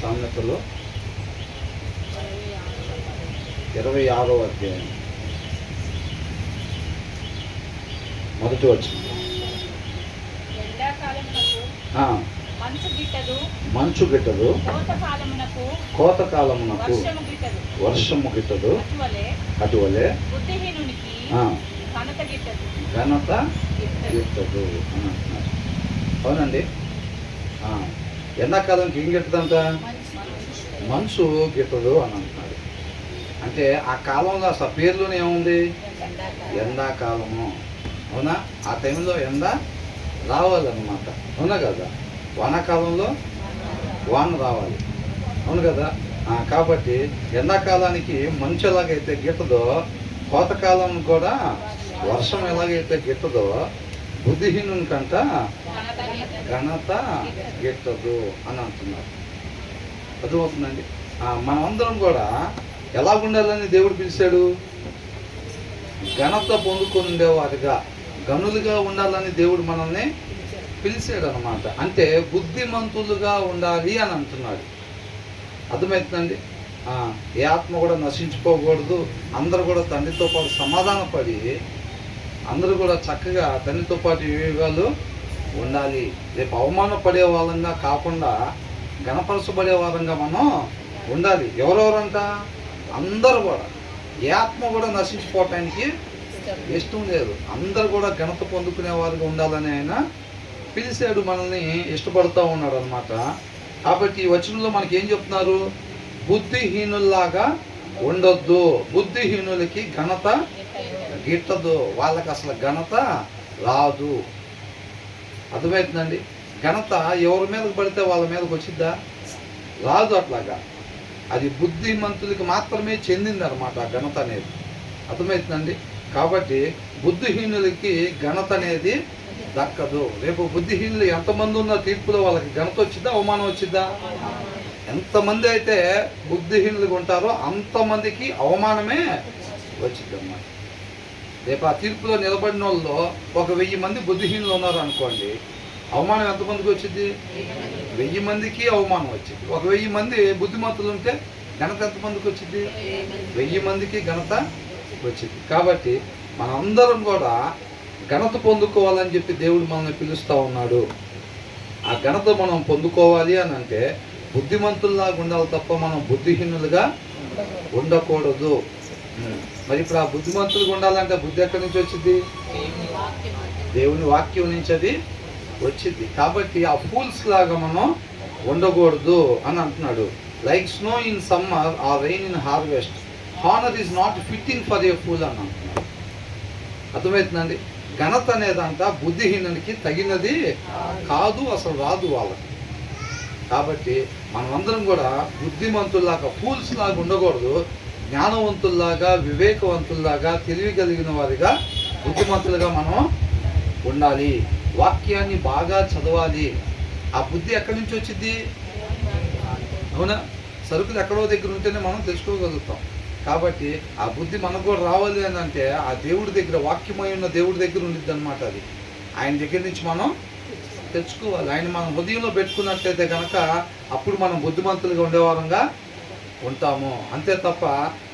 సామెతలు 26వ అధ్యాయం మొదటి వచనం. మంచు గిట్టదు, కోతకాలమునకు వర్షము గిట్టదు, అటువలే ఘనత గిట్టదు అని అంటున్నారు. అవునండి. ఎండాకాలంకి ఏం గిట్టదంట? మంచు గిట్టదు అని అంటున్నాడు. అంటే ఆ కాలంలో అసలు పేర్లోనే ఏముంది? ఎండాకాలము. అవునా? ఆ టైంలో ఎండ రావాలన్నమాట. అవునా కదా? వానాకాలంలో వాన రావాలి. అవును కదా? కాబట్టి ఎండాకాలానికి మంచు ఎలాగైతే గిట్టదో, కోతకాలం కూడా వర్షం ఎలాగైతే గిట్టదో, బుద్ధిహీనునికంట ఘనత గిట్టదు అని అంటున్నారు. అర్థమవుతుందండి. మనమందరం కూడా ఎలాగుండాలని దేవుడు పిలిచాడు? ఘనత పొందుకుండేవారుగా, గనులుగా ఉండాలని దేవుడు మనల్ని పిలిచాడు అన్నమాట. అంటే బుద్ధిమంతులుగా ఉండాలి అని అంటున్నాడు. అర్థమవుతుందండి. ఏ ఆత్మ కూడా నశించుకోకూడదు. అందరూ కూడా తండ్రితో పాటు సమాధానపడి అందరూ కూడా చక్కగా తండ్రితో పాటు వివేకాలు ఉండాలి. రేపు అవమానపడే వాళ్ళంగా కాకుండా గణపరచబడే వాళ్ళంగా మనం ఉండాలి. ఎవరెవరంట? అందరూ కూడా. ఏ ఆత్మ కూడా నశించిపోవటానికి ఇష్టం లేదు. అందరూ కూడా ఘనత పొందుకునే వారుగా ఉండాలని ఆయన పిలిచాడు. మనల్ని ఇష్టపడుతూ ఉన్నాడు అనమాట. కాబట్టి ఈ వచనంలో మనకి ఏం చెప్తున్నారు? బుద్ధిహీనుల్లాగా ఉండొద్దు. బుద్ధిహీనులకి ఘనత గిట్టదు. వాళ్ళకి అసలు ఘనత రాదు. అర్థమవుతుందండి. ఘనత ఎవరి మీదకి పడితే వాళ్ళ మీదకి వచ్చిద్దా? రాదు. అట్లాగా అది బుద్ధిమంతులకి మాత్రమే చెందింది అనమాట ఆ ఘనత అనేది. అర్థమవుతుందండి. కాబట్టి బుద్ధిహీనులకి ఘనత అనేది దక్కదు. రేపు బుద్ధిహీనులు ఎంతమంది ఉన్న తీర్పులో వాళ్ళకి ఘనత వచ్చిద్దా, అవమానం వచ్చిద్దా? ఎంతమంది అయితే బుద్ధిహీనులుగా ఉంటారో అంతమందికి అవమానమే వచ్చిద్ది అన్నమాట. రేపు ఆ తీర్పులో నిలబడిన వాళ్ళు 1000 మంది బుద్ధిహీనులు ఉన్నారు అనుకోండి, అవమానం ఎంతమందికి వచ్చింది? 1000 మందికి అవమానం వచ్చింది. 1000 మంది బుద్ధిమంతులు ఉంటే ఘనత ఎంతమందికి వచ్చింది? 1000 మందికి ఘనత వచ్చింది. కాబట్టి మనందరం కూడా ఘనత పొందుకోవాలని చెప్పి దేవుడు మనల్ని పిలుస్తూ ఉన్నాడు. ఆ ఘనత మనం పొందుకోవాలి అని అంటే బుద్ధిమంతుల్లాగా ఉండాలి తప్ప మనం బుద్ధిహీనులుగా ఉండకూడదు. మరి ఇప్పుడు ఆ బుద్ధిమంతులుగా ఉండాలంటే బుద్ధి ఎక్కడి నుంచి వచ్చింది? దేవుని వాక్యం నుంచి అది వచ్చింది. కాబట్టి ఆ ఫూల్స్ లాగా మనం ఉండకూడదు అని అంటున్నాడు. Like snow in summer or rain in harvest, honour is not fitting for a fool అని అంటున్నాడు. అర్థమవుతుందండి. ఘనత అనేదంట బుద్ధిహీనునికి తగినది కాదు, అసలు రాదు వాళ్ళకి. కాబట్టి మనమందరం కూడా బుద్ధిమంతుల్లాగా ఫూల్స్ లాగా ఉండకూడదు. జ్ఞానవంతుల్లాగా, వివేకవంతుల్లాగా, తెలివి కలిగిన వారిగా, బుద్ధిమంతులుగా మనం ఉండాలి. వాక్యాన్ని బాగా చదవాలి. ఆ బుద్ధి ఎక్కడి నుంచి వచ్చింది? అవునా? సరుకులు ఎక్కడో దగ్గర ఉంటేనే మనం తెలుసుకోగలుగుతాం. కాబట్టి ఆ బుద్ధి మనకు కూడా రావాలి అని అంటే ఆ దేవుడి దగ్గర, వాక్యమై ఉన్న దేవుడి దగ్గర ఉండిద్ది అనమాట. అది ఆయన దగ్గర నుంచి మనం తెచ్చుకోవాలి. ఆయన మనం హృదయంలో పెట్టుకున్నట్లయితే కనుక అప్పుడు మనం బుద్ధిమంతులుగా ఉండేవారంగా ఉంటాము. అంతే తప్ప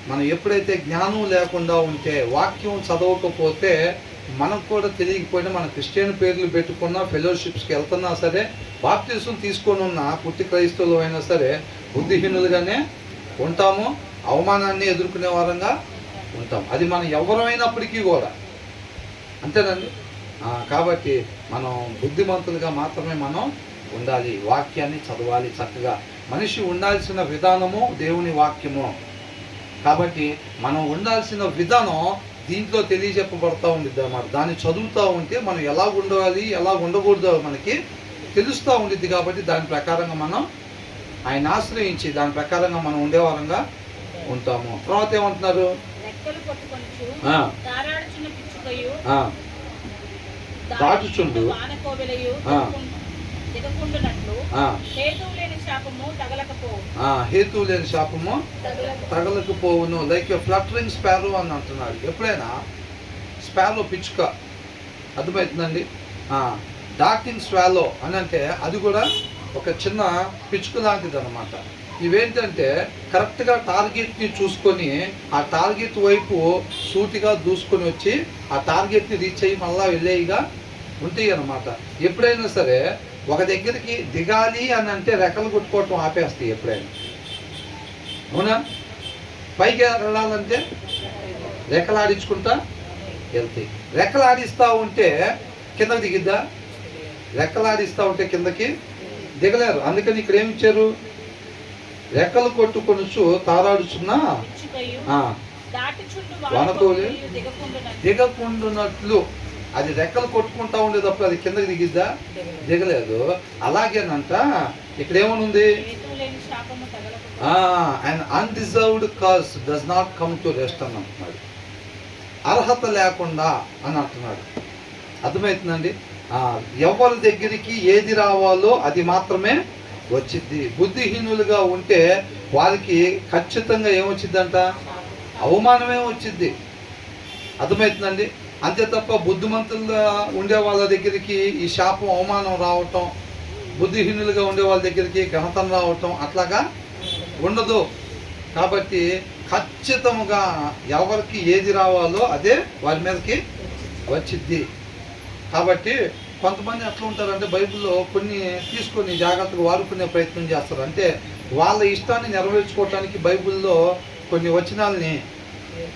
మనం ఎప్పుడైతే జ్ఞానం లేకుండా ఉంటే, వాక్యం చదవకపోతే, మనకు కూడా తెలియకపోయినా మన క్రిస్టియన్ పేర్లు పెట్టుకున్న ఫెలోషిప్స్కి వెళ్తున్నా సరే, బాప్టిజం తీసుకొని ఉన్న పుట్టి క్రైస్తవులు అయినా సరే బుద్ధిహీనులుగానే ఉంటాము. అవమానాన్ని ఎదుర్కొనే వారంగా ఉంటాం. అది మనం ఎవరైనప్పటికీ కూడా అంతేనండి. కాబట్టి మనం బుద్ధిమంతులుగా మాత్రమే మనం ఉండాలి. వాక్యాన్ని చదవాలి చక్కగా. మనిషి ఉండాల్సిన విధానము దేవుని వాక్యము. కాబట్టి మనం ఉండాల్సిన విధానం దీంట్లో తెలియజెప్పబడతా ఉండిద్ది అన్నమాట. దాన్ని చదువుతూ ఉంటే మనం ఎలా ఉండాలి, ఎలా ఉండకూడదో మనకి తెలుస్తూ ఉండిద్ది. కాబట్టి దాని ప్రకారంగా మనం ఆయన ఆశ్రయించి దాని ప్రకారంగా మనం ఉండేవారంగా ఉంటాము. తర్వాత ఏమంటున్నారు? దాచుచుండు హేతు లేని శాపము తగలకపోవును. లైక్ ఫ్లటరింగ్ స్పారో అని అంటున్నాడు. ఎప్పుడైనా స్పారో పిచ్చుక, అర్థమవుతుందండి. డార్టింగ్ స్వాలో అని అంటే అది కూడా ఒక చిన్న పిచ్చుక లాంటిది అనమాట. ఇవేంటంటే కరెక్ట్గా టార్గెట్ని చూసుకొని ఆ టార్గెట్ వైపు సూటిగా దూసుకొని వచ్చి ఆ టార్గెట్ని రీచ్ అయ్యి మళ్ళా వెళ్ళేవిగా ఉంటాయి అన్నమాట. ఎప్పుడైనా సరే ఒక దగ్గరికి దిగాలి అని అంటే రెక్కలు కొట్టుకోవటం ఆపేస్తాయి ఎప్పుడైనా, అవునా? పైకి వెళ్ళాలంటే రెక్కలాడించుకుంటా వెళ్తాయి. రెక్కలాడిస్తూ ఉంటే కిందకి దిగిద్దా? రెక్కలాడిస్తూ ఉంటే కిందకి దిగలేరు. అందుకని ఇక్కడ ఏమి ఇచ్చారు? రెక్కలు కొట్టుకొనుచు తారాడుచున్నా వనతోలి దిగకుండునట్లు. అది రెక్కలు కొట్టుకుంటా ఉండేటప్పుడు అది కిందకి దిగిద్దా? దిగలేదు. అలాగేనంట ఇక్కడ ఏమనుంది? And undeserved cause does not come to rest అని అంటున్నాడు. అర్హత లేకుండా అని అంటున్నాడు. అర్థమవుతుందండి? ఎవరి దగ్గరికి ఏది రావాలో అది మాత్రమే వచ్చింది. బుద్ధిహీనులుగా ఉంటే వారికి ఖచ్చితంగా ఏమొచ్చిందంట? అవమానమే వచ్చింది. అర్థమవుతుందండి? అంతే తప్ప బుద్ధిమంతులుగా ఉండే వాళ్ళ దగ్గరికి ఈ శాపం అవమానం రావటం, బుద్ధిహీనులుగా ఉండే వాళ్ళ దగ్గరికి ఘనతం రావటం అట్లాగా ఉండదు. కాబట్టి ఖచ్చితంగా ఎవరికి ఏది రావాలో అదే వారి మీదకి వచ్చిద్ది. కాబట్టి కొంతమంది ఎట్లా ఉంటారంటే బైబిల్లో కొన్ని తీసుకొని జాగ్రత్తగా వాడుకునే ప్రయత్నం చేస్తారు. అంటే వాళ్ళ ఇష్టాన్ని నెరవేర్చుకోవటానికి బైబిల్లో కొన్ని వచనాలని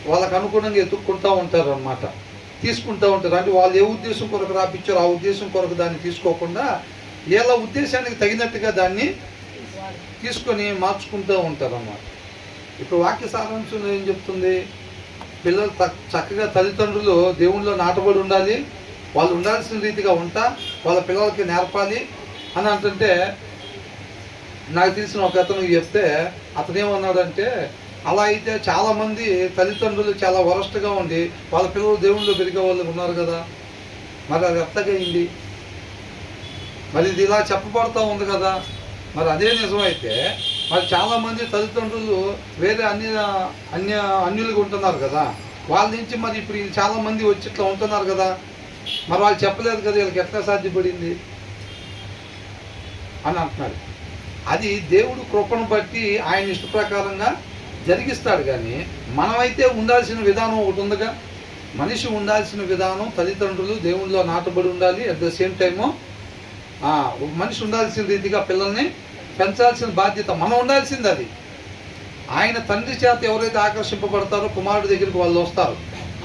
వాళ్ళకు అనుగుణంగా ఎత్తుక్కుంటూ ఉంటారు అన్నమాట, తీసుకుంటూ ఉంటారు. అంటే వాళ్ళు ఏ ఉద్దేశం కొరకు రాపించారో ఆ ఉద్దేశం కొరకు దాన్ని తీసుకోకుండా వీళ్ళ ఉద్దేశానికి తగినట్టుగా దాన్ని తీసుకొని మార్చుకుంటూ ఉంటారు అన్నమాట. ఇప్పుడు వాక్య సారాంశం ఏం చెప్తుంది? పిల్లలు చక్కగా తల్లిదండ్రులు దేవుళ్ళలో నాటబడి ఉండాలి, వాళ్ళు ఉండాల్సిన రీతిగా ఉంటా వాళ్ళ పిల్లలకి నేర్పాలి అని అంటుంటే, నాకు తెలిసిన ఒక అతను చెప్తే అతను ఏమన్నాడంటే, అలా అయితే చాలామంది తల్లిదండ్రులు చాలా వరస్ట్గా ఉండి వాళ్ళ పిల్లలు దేవుళ్ళు పెరిగే వాళ్ళు ఉన్నారు కదా, మరి అది ఎత్తగైంది, మరి ఇది ఇలా చెప్పబడుతూ ఉంది కదా. మరి అదే నిజమైతే మరి చాలామంది తల్లిదండ్రులు వేరే అన్యులుగా ఉంటున్నారు కదా, వాళ్ళ నుంచి మరి ఇప్పుడు చాలామంది వచ్చి ఇట్లా ఉంటున్నారు కదా, మరి వాళ్ళు చెప్పలేదు కదా వీళ్ళకి ఎట్లా సాధ్యపడింది అని అంటున్నాడు. అది దేవుడు కృపను బట్టి ఆయన ఇష్ట ప్రకారంగా జరిగిస్తాడు. కానీ మనమైతే ఉండాల్సిన విధానం ఒకటి ఉందిగా, మనిషి ఉండాల్సిన విధానం తల్లిదండ్రులు దేవుళ్ళలో నాటబడి ఉండాలి. అట్ ద సేమ్ టైము మనిషి ఉండాల్సిన రీతిగా పిల్లల్ని పెంచాల్సిన బాధ్యత మనం ఉండాల్సింది. అది ఆయన తండ్రి చేత ఎవరైతే ఆకర్షింపబడతారో కుమారుడి దగ్గరికి వాళ్ళు వస్తారు.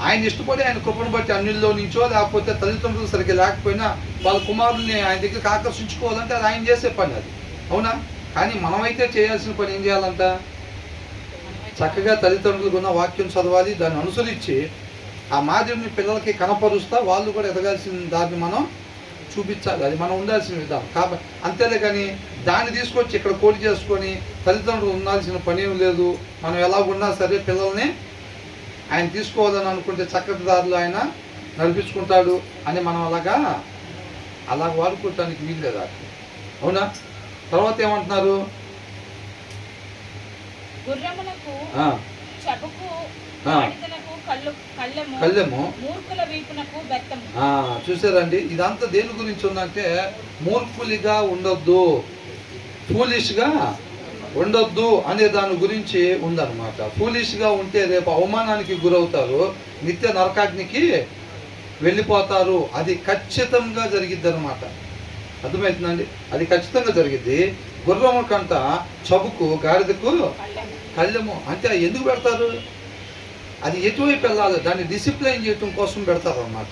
ఆయన ఇష్టపడి ఆయన కృపను బట్టి అన్యుల్లో నుంచో లేకపోతే తల్లిదండ్రులు సరిగ్గా లేకపోయినా వాళ్ళ కుమారుల్ని ఆయన దగ్గరికి ఆకర్షించుకోవాలంటే అది ఆయన చేసే పని, అది అవునా? కానీ మనమైతే చేయాల్సిన పని ఏం చేయాలంట? చక్కగా తల్లిదండ్రులకు ఉన్న వాక్యం చదవాలి, దాన్ని అనుసరించి ఆ మాదిరిని పిల్లలకి కనపరుస్తా వాళ్ళు కూడా ఎదగాల్సిన దాన్ని మనం చూపించాలి. అది మనం ఉండాల్సిన విధానం. కాబట్టి అంతేలే కానీ దాన్ని తీసుకొచ్చి ఇక్కడ కోడి చేసుకొని తల్లిదండ్రులు ఉండాల్సిన పని ఏం లేదు, మనం ఎలాగున్నా సరే పిల్లల్ని ఆయన తీసుకోవాలని అనుకుంటే చక్కటి దారిలో ఆయన నడిపించుకుంటాడు అని మనం అలా వాడుకోవటానికి వీలు లేదా, అవునా? తర్వాత ఏమంటున్నారు? కళ్ళెము చూసారండి. ఇదంతా దేని గురించి ఉందంటే మూర్ఖులిగా ఉండొద్దు, ఫూలిష్గా ఉండొద్దు అనే దాని గురించి ఉందన్నమాట. ఫూలిష్గా ఉంటే రేపు అవమానానికి గురవుతారు, నిత్య నరకాగ్నికి వెళ్ళిపోతారు. అది ఖచ్చితంగా జరిగిద్ది అనమాట. అర్థమవుతుందండి? అది ఖచ్చితంగా జరిగిద్ది. గుర్రము కంట చబుకు గాడిదకు కళ్ళెము అంటే ఎందుకు పెడతారు? అది ఎటువైపు వెళ్ళాలి దాన్ని డిసిప్లైన్ చేయటం కోసం పెడతారు అన్నమాట,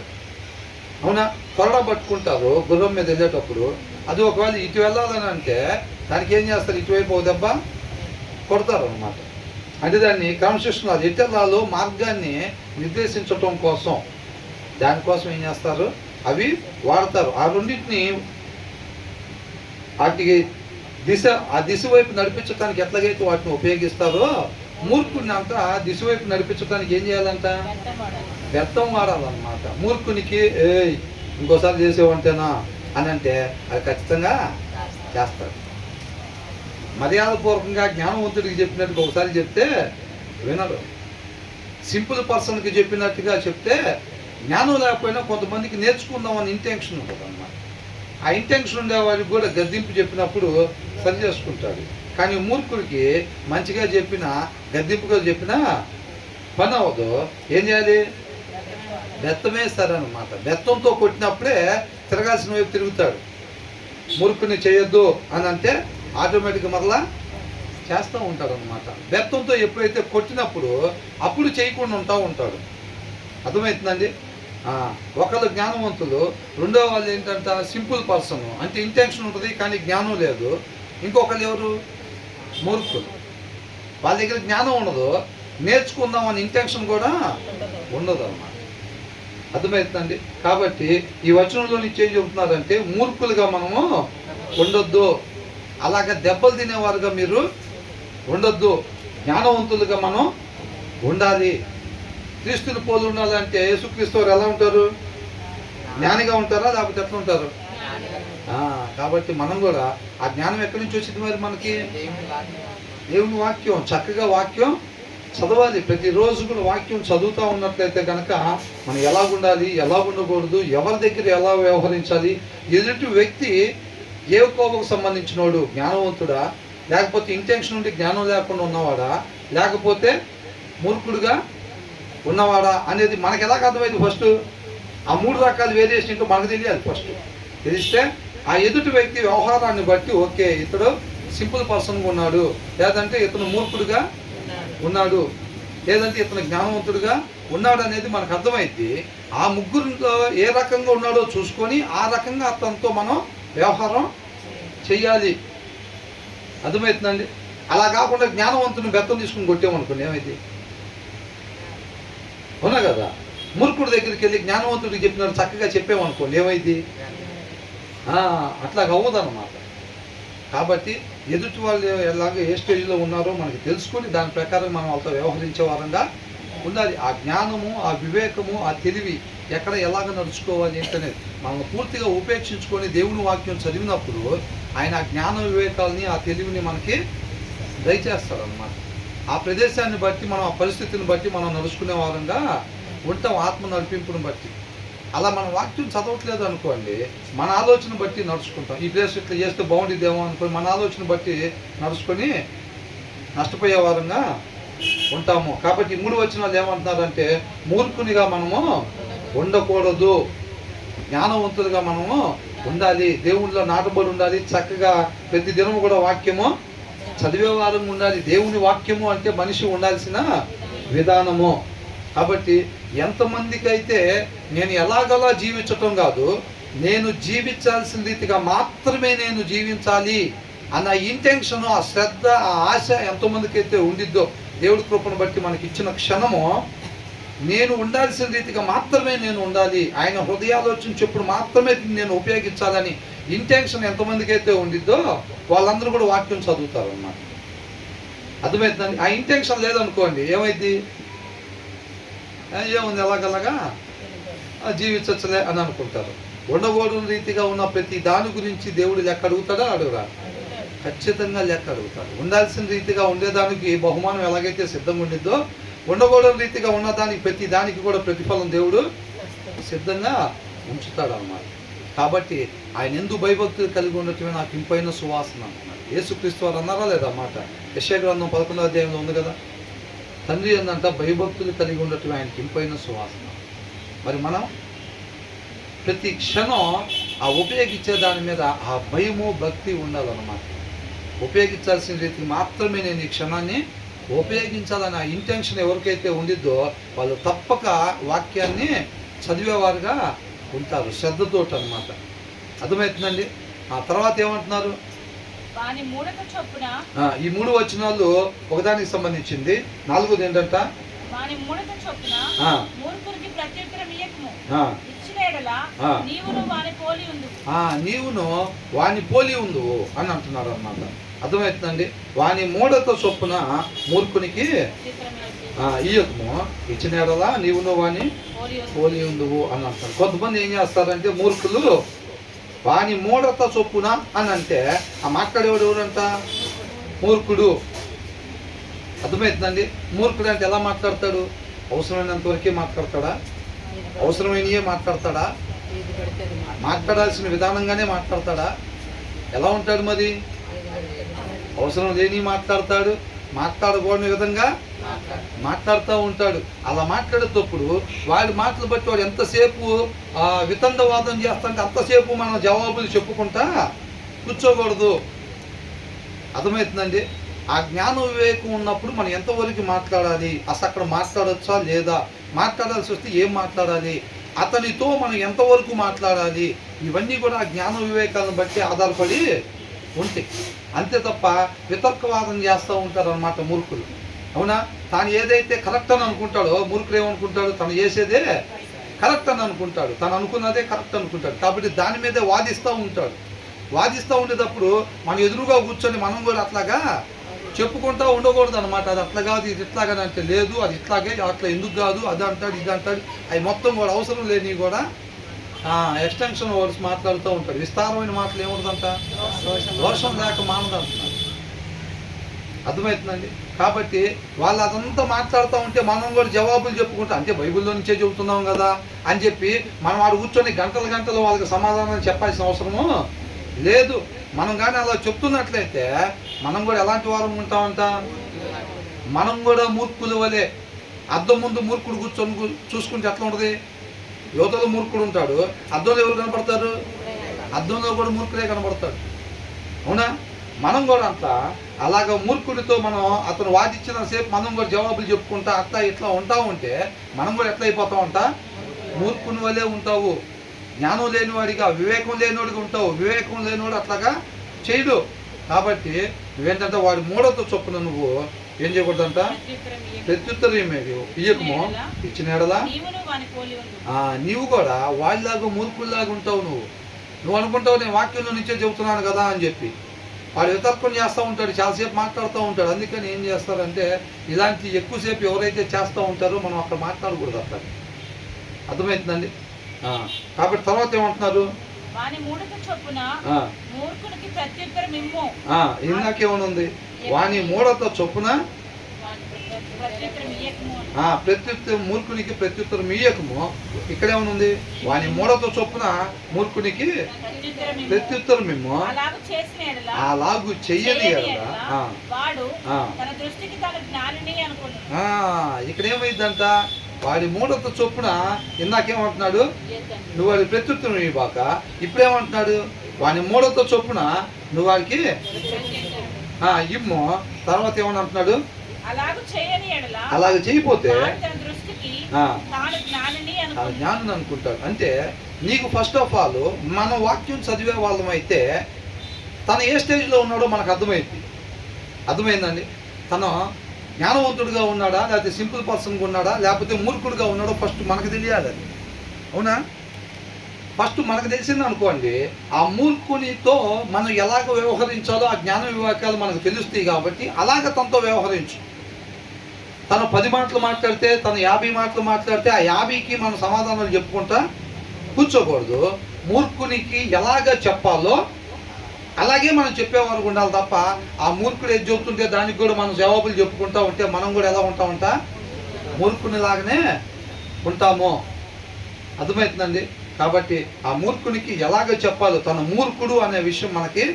అవునా? కొరడా పట్టుకుంటారు గుర్రం మీద వెళ్ళేటప్పుడు. అది ఒకవేళ ఇటు వెళ్ళాలని అంటే దానికి ఏం చేస్తారు? ఇటువైపు ఒక దెబ్బ కొడతారు అన్నమాట. అంటే దాన్ని క్రమశిక్షణ అది ఎటు వెళ్ళాలో మార్గాన్ని నిర్దేశించటం కోసం దానికోసం ఏం చేస్తారు? అవి వాడతారు. ఆ రెండింటిని వాటికి ఆ దిశ వైపు నడిపించడానికి ఎట్లాగైతే వాటిని ఉపయోగిస్తారో మూర్ఖుని అంతా దిశ వైపు నడిపించడానికి ఏం చేయాలంట? వ్యర్థం వాడాలన్నమాట. మూర్ఖునికి ఇంకోసారి చేసేవంటేనా అని అంటే అది ఖచ్చితంగా చేస్తాడు. మర్యాదపూర్వకంగా జ్ఞానవంతుడికి చెప్పినట్టుగా ఒకసారి చెప్తే వినరు. సింపుల్ పర్సన్కి చెప్పినట్టుగా చెప్తే జ్ఞానం లేకపోయినా కొంతమందికి నేర్చుకుందామని ఇంటెన్షన్ ఉంటుంది అన్నమాట. ఆ ఇంటెన్షన్ ఉండేవాడికి కూడా గద్దింపు చెప్పినప్పుడు సరి చేసుకుంటాడు. కానీ మూర్ఖుడికి మంచిగా చెప్పినా గద్దింపుగా చెప్పినా పని అవ్వదు. ఏం చేయాలి? బెత్తమేస్తారనమాట. బెత్తంతో కొట్టినప్పుడే తిరగాల్సిన వైపు తిరుగుతాడు. మూర్ఖుని చేయొద్దు అని అంటే ఆటోమేటిక్గా మరలా చేస్తూ ఉంటాడు అనమాట. బెత్తంతో ఎప్పుడైతే కొట్టినప్పుడు అప్పుడు చేయకుండా ఉంటాడు. అర్థమవుతుందండి? ఒకళ్ళు జ్ఞానవంతులు, రెండో వాళ్ళు ఏంటంటే సింపుల్ పర్సన్, అంటే ఇంటెన్షన్ ఉంటుంది కానీ జ్ఞానం లేదు. ఇంకొకళ్ళు ఎవరు? మూర్ఖులు. వాళ్ళ దగ్గర జ్ఞానం ఉండదు, నేర్చుకుందాం అనే ఇంటెన్షన్ కూడా ఉండదు అన్నమాట. అర్థమవుతుందండి? కాబట్టి ఈ వచనంలో నుంచి ఏం చెబుతున్నారంటే మూర్ఖులుగా మనము ఉండొద్దు, అలాగ దెబ్బలు తినేవారుగా మీరు ఉండొద్దు, జ్ఞానవంతులుగా మనం ఉండాలి. క్రీస్తుని పోలి ఉండాలంటే యేసుక్రీస్తు వారు ఎలా ఉంటారు? జ్ఞానిగా ఉంటారా లేకపోతే ఎట్లా ఉంటారు? కాబట్టి మనం కూడా ఆ జ్ఞానం ఎక్కడి నుంచి వచ్చింది? మరి మనకి దేవుని వాక్యం, చక్కగా వాక్యం చదవాలి. ప్రతిరోజు కూడా వాక్యం చదువుతూ ఉన్నట్లయితే కనుక మనం ఎలా ఉండాలి, ఎలా ఉండకూడదు, ఎవరి దగ్గర ఎలా వ్యవహరించాలి, ఎదుటి వ్యక్తి ఏ కోపకు సంబంధించినోడు, జ్ఞానవంతుడా లేకపోతే ఇంటెన్షన్ ఉండి జ్ఞానం లేకుండా ఉన్నవాడా లేకపోతే మూర్ఖుడుగా ఉన్నవాడా అనేది మనకు ఎలా అర్థమైంది? ఫస్ట్ ఆ 3 రకాల వేరియేషన్ ఏంటో మనకు తెలియాలి. ఫస్ట్ తెలిస్తే ఆ ఎదుటి వ్యక్తి వ్యవహారాన్ని బట్టి ఓకే ఇతడు సింపుల్ పర్సన్గా ఉన్నాడు, లేదంటే ఇతను మూర్ఖుడుగా ఉన్నాడు, లేదంటే ఇతను జ్ఞానవంతుడుగా ఉన్నాడు అనేది మనకు అర్థమైంది. ఆ ముగ్గురిలో ఏ రకంగా ఉన్నాడో చూసుకొని ఆ రకంగా అతనితో మనం వ్యవహారం చెయ్యాలి. అర్థమవుతుందండి? అలా కాకుండా జ్ఞానవంతుని బెత్తం తీసుకుని కొట్టామనుకోండి ఏమైంది? అవునా కదా? మూర్ఖుడి దగ్గరికి వెళ్ళి జ్ఞానవంతుడికి చెప్పినారు చక్కగా చెప్పామనుకోండి ఏమైంది? అట్లాగ అవ్వదన్నమాట. కాబట్టి ఎదుటి వాళ్ళు ఎలాగ ఏ స్టేజ్లో ఉన్నారో మనకి తెలుసుకొని దాని ప్రకారం మనం వాళ్ళతో వ్యవహరించే వారంగా ఉండాలి. ఆ జ్ఞానము, ఆ వివేకము, ఆ తెలివి ఎక్కడ ఎలాగ నడుచుకోవాలి ఏంటనేది మనం పూర్తిగా ఉపేక్షించుకొని దేవుని వాక్యం చదివినప్పుడు ఆయన ఆ జ్ఞాన వివేకాలని, ఆ తెలివిని మనకి దయచేస్తారన్నమాట. ఆ ప్రదేశాన్ని బట్టి మనం, ఆ పరిస్థితిని బట్టి మనం నడుచుకునే వారంగా ఉంటాం, ఆత్మ నడిపింపుని బట్టి. అలా మన వాక్యం చదవట్లేదు అనుకోండి, మన ఆలోచన బట్టి నడుచుకుంటాం. ఈ ప్లేస్ ఇట్లా చేస్తే బాగుండిద్దేమో అనుకోని మన ఆలోచన బట్టి నడుచుకొని నష్టపోయే వారంగా ఉంటాము. కాబట్టి 3 వచనాలు ఏమంటున్నారంటే మూర్ఖునిగా మనము ఉండకూడదు, జ్ఞానవంతులుగా మనము ఉండాలి, దేవునిలో నాటబడి ఉండాలి, చక్కగా ప్రతి దినము కూడా వాక్యము చదివే వారంగా ఉండాలి. దేవుని వాక్యము అంటే మనిషి ఉండాల్సిన విధానము. కాబట్టి ఎంతమందికి అయితే నేను ఎలాగలా జీవించటం కాదు, నేను జీవించాల్సిన రీతిగా మాత్రమే నేను జీవించాలి అన్న ఇంటెన్షన్, ఆ శ్రద్ధ, ఆ ఆశ ఎంతోమందికి అయితే ఉండిద్దో దేవుడి కృపను బట్టి మనకి ఇచ్చిన క్షణము నేను ఉండాల్సిన రీతిగా మాత్రమే నేను ఉండాలి, ఆయన హృదయాలోచన చెప్పుడు మాత్రమే నేను ఉపయోగించాలని ఇంటెన్షన్ ఎంతమందికి అయితే ఉండిద్దో వాళ్ళందరూ కూడా వాక్యం చదువుతారు అన్నమాట. అర్థమవుతుందండి? ఆ ఇంటెన్షన్ లేదనుకోండి ఏమైంది? ఏముంది ఎలాగలాగా జీవించలే అని అనుకుంటారు. ఉండకూడని రీతిగా ఉన్న ప్రతి దాని గురించి దేవుడు లెక్క అడుగుతాడా? అడుగురా? ఖచ్చితంగా లెక్క అడుగుతాడు. ఉండాల్సిన రీతిగా ఉండేదానికి బహుమానం ఎలాగైతే సిద్ధంగా ఉండిద్దో ఉండకూడని రీతిగా ఉన్నదానికి ప్రతి దానికి కూడా ప్రతిఫలం దేవుడు సిద్ధంగా ఉంచుతాడు అన్నమాట. కాబట్టి ఆయన ఎందుకు భయభక్తులు కలిగి ఉండటమే నాకు ఇంపైన సువాసన అంటున్నాడు. యేసుక్రీస్తు వారు అన్నారా లేదా మాట? యెషయా గ్రంథం 11వ అధ్యాయంలో ఉంది కదా, తండ్రి ఏందంట భయభక్తులు కలిగి ఉండటం ఆయనకి ఇంపైన సువాసన. మరి మనం ప్రతి క్షణం ఆ ఉపయోగించే దాని మీద ఆ భయము, భక్తి ఉండాలన్నమాట. ఉపయోగించాల్సిన రీతికి మాత్రమే నేను ఈ క్షణాన్ని ఉపయోగించాలని ఆ ఇంటెన్షన్ ఎవరికైతే ఉండిద్దో వాళ్ళు తప్పక వాక్యాన్ని చదివేవారుగా ఉంటారు, శ్రద్ధతోటి అన్నమాట. అర్థమవుతుందండి? ఆ తర్వాత ఏమంటున్నారు? ఈ 3 వచనాలు ఒకదానికి సంబంధించింది. 4వది ఏంటంట? నీవును వాని పోలి ఉండు అని అంటున్నారు అన్నమాట. అర్థమవుతుందండి? వాని మూఢత చొప్పున మూర్ఖునికి ఇయ్యకము, ఇచ్చిన ఎడలా నీవును వాని పోలి ఉండువు అని అంటారు. కొంతమంది ఏం చేస్తారంటే మూర్ఖులు వాని మూఢత చొప్పున అని అంటే ఆ మాట్లాడేవాడు ఎవరంట? మూర్ఖుడు. అర్థమవుతుందండి? మూర్ఖుడు అంటే ఎలా మాట్లాడతాడు? అవసరమైనంత వరకే మాట్లాడతాడా? అవసరమైనయే మాట్లాడతాడా? మాట్లాడాల్సిన విధానంగానే మాట్లాడతాడా? ఎలా ఉంటాడు మరి? అవసరం లేని మాట్లాడతాడు, మాట్లాడకూడని విధంగా మాట్లాడుతూ ఉంటాడు. అలా మాట్లాడేటప్పుడు వాడి మాటలు బట్టి వాడు ఎంతసేపు వితండవాదం చేస్తుంటే అంతసేపు మనం జవాబులు చెప్పుకుంటా కూర్చోకూడదు. అర్థమవుతుందండి? ఆ జ్ఞాన వివేకం ఉన్నప్పుడు మనం ఎంతవరకు మాట్లాడాలి, అసలు అక్కడ మాట్లాడచ్చా లేదా, మాట్లాడాల్సి వస్తే ఏం మాట్లాడాలి, అతనితో మనం ఎంతవరకు మాట్లాడాలి, ఇవన్నీ కూడా ఆ జ్ఞాన వివేకాలను బట్టి ఆధారపడి ఉంటాయి. అంతే తప్ప వితర్కవాదం చేస్తూ ఉంటారు అన్నమాట మూర్ఖులు. అవునా? తాను ఏదైతే కరెక్ట్ అని అనుకుంటాడో మూర్ఖుడు ఏమనుకుంటాడు, తను చేసేదే కరెక్ట్ అని అనుకుంటాడు, తను అనుకున్నదే కరెక్ట్ అనుకుంటాడు. కాబట్టి దాని మీదే వాదిస్తూ ఉంటాడు. వాదిస్తూ ఉండేటప్పుడు మనం ఎదురుగా కూర్చొని మనం కూడా అట్లాగా చెప్పుకుంటూ ఉండకూడదు అనమాట. అది అట్లా కాదు, ఇది ఇట్లాగని అంటే లేదు, అది ఇట్లాగే, అట్లా ఎందుకు కాదు, అది అంటాడు, ఇది అంటాడు. అవి మొత్తం కూడా అవసరం లేని కూడా ఎక్స్టెన్షన్ వర్డ్స్ మాట్లాడుతూ ఉంటాడు. విస్తారమైన మాటలు ఏముంటుందంట, దోషం లేక మానదంటున్నారు. అర్థమవుతుందండి? కాబట్టి వాళ్ళు అదంతా మాట్లాడుతూ ఉంటే మనం కూడా జవాబులు చెప్పుకుంటాం. అంటే బైబిల్లో నుంచే చెబుతున్నాం కదా అని చెప్పి మనం వాడు కూర్చొని గంటలు గంటలు వాళ్ళకి సమాధానం చెప్పాల్సిన అవసరము లేదు. మనం కానీ అలా చెప్తున్నట్లయితే మనం కూడా ఎలాంటి వారం ఉంటామంట, మనం కూడా మూర్ఖుల వలె అద్దం ముందు మూర్ఖుడు కూర్చొని చూసుకుంటే ఎట్లా ఉంటుంది. యువతలో మూర్ఖుడు ఉంటాడు, అద్దంలో ఎవరు కనపడతారు, అద్దంలో కూడా మూర్ఖుడే కనపడతాడు. అవునా? మనం కూడా అంతా అలాగ మూర్ఖుడితో మనం అతను వాదించిన సేపు మనం కూడా జవాబులు చెప్పుకుంటా అట్లా ఇట్లా ఉంటా ఉంటే మనం కూడా ఎట్లా అయిపోతామంట, మూర్ఖుని వలే ఉంటావు. జ్ఞానం లేనివాడిగా, వివేకం లేనివాడిగా ఉంటావు. వివేకం లేనివాడు అట్లాగా చేయడు. కాబట్టి నువ్వేంటంటే వాడి మూడతో చొప్పున నువ్వు ఏం చేయకూడదంట, ప్రత్యుత్తరం ఇయ్యకము, ఇచ్చిన ఎడలా నీవు కూడా వాళ్ళలాగా మూర్ఖుల్లాగా ఉంటావు. నువ్వు అనుకుంటావు నేను వాక్యంలో నుంచే చెబుతున్నాను కదా అని చెప్పి. వాడు వితర్కం చేస్తూ ఉంటాడు, చాలాసేపు మాట్లాడుతూ ఉంటాడు. అందుకని ఏం చేస్తారంటే ఇలాంటి ఎక్కువసేపు ఎవరైతే చేస్తూ ఉంటారో మనం అక్కడ మాట్లాడకూడదు. అట్లా అర్థమవుతుందండి? కాబట్టి తర్వాత ఏమంటున్నారు, ఇందాకేమనుంది, వాని మూఢత చొప్పున ప్రత్యుత్తరం మూర్ఖునికి ప్రత్యుత్తరం ఇయ్యకము. ఇక్కడ ఏమనుంది, వాని మూఢత చొప్పున మూర్ఖునికి ప్రత్యుత్తరం మేము అలాగూ చెయ్యని కదా. ఇక్కడ ఏమైందంట, వాడి మూఢత చొప్పున ఇందాకేమంటున్నాడు, నువ్వు వాడి ప్రత్యుత్తరం ఇవ్వబాక. ఇప్పుడేమంటున్నాడు, వాని మూఢత చొప్పున నువ్వు వాడికి ఇమ్ము. తర్వాత ఏమని అంటున్నాడు, అలాగ చేయకపోతే జ్ఞానం అనుకుంటాడు. అంటే నీకు ఫస్ట్ ఆఫ్ ఆల్ మన వాక్యం చదివే వాళ్ళం అయితే తను ఏ స్టేజ్లో ఉన్నాడో మనకు అర్థమైందండి. తను జ్ఞానవంతుడిగా ఉన్నాడా, లేకపోతే సింపుల్ పర్సన్గా ఉన్నాడా, లేకపోతే మూర్ఖుడిగా ఉన్నాడో ఫస్ట్ మనకు తెలియాలి. అది అవునా? ఫస్ట్ మనకు తెలిసింది అనుకోండి, ఆ మూర్ఖునితో మనం ఎలాగ వ్యవహరించాలో ఆ జ్ఞాన వివేకాలు మనకు తెలుస్తాయి. కాబట్టి అలాగ తనతో వ్యవహరించు. తను 10 మాటలు మాట్లాడితే, తను 50 మాటలు మాట్లాడితే ఆ 50కి మనం సమాధానాలు చెప్పుకుంటా కూర్చోకూడదు. మూర్ఖునికి ఎలాగ చెప్పాలో అలాగే మనం చెప్పేవారు ఉండాలి తప్ప ఆ మూర్ఖుడు ఏది చెబుతుంటే దానికి కూడా మనం జవాబులు చెప్పుకుంటా ఉంటే మనం కూడా ఎలా ఉంటామంట, మూర్ఖుని లాగానే ఉంటాము. అర్థమవుతుందండి? కాబట్టి ఆ మూర్ఖునికి ఎలాగ చెప్పాలో, తన మూర్ఖుడు అనే విషయం మనకి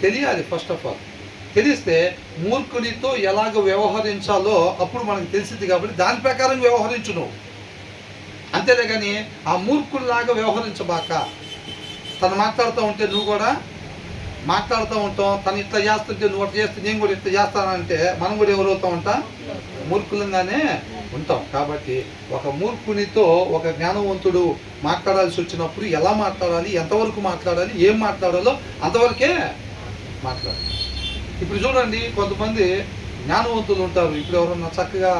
తెలియాలి. ఫస్ట్ ఆఫ్ ఆల్ తెలిస్తే మూర్ఖునితో ఎలాగ వ్యవహరించాలో అప్పుడు మనకు తెలిసింది. కాబట్టి దాని ప్రకారం వ్యవహరించు నువ్వు. అంతేలే కానీ ఆ మూర్ఖుల్లాగా వ్యవహరించబాక. తను మాట్లాడుతూ ఉంటే నువ్వు కూడా మాట్లాడుతూ ఉంటాం, తను ఇట్లా చేస్తుంటే నువ్వు అట్లా చేస్తే నేను కూడా ఇట్లా చేస్తానంటే మనం కూడా ఎవరవుతాం ఉంటాం, మూర్ఖులంగానే ఉంటాం. కాబట్టి ఒక మూర్ఖునితో ఒక జ్ఞానవంతుడు మాట్లాడాల్సి వచ్చినప్పుడు ఎలా మాట్లాడాలి, ఎంతవరకు మాట్లాడాలి, ఏం మాట్లాడాలో అంతవరకే మాట్లాడాలి. ఇప్పుడు చూడండి, కొంతమంది జ్ఞానవంతులు ఉంటారు. ఇప్పుడు ఎవరన్నా చక్కగా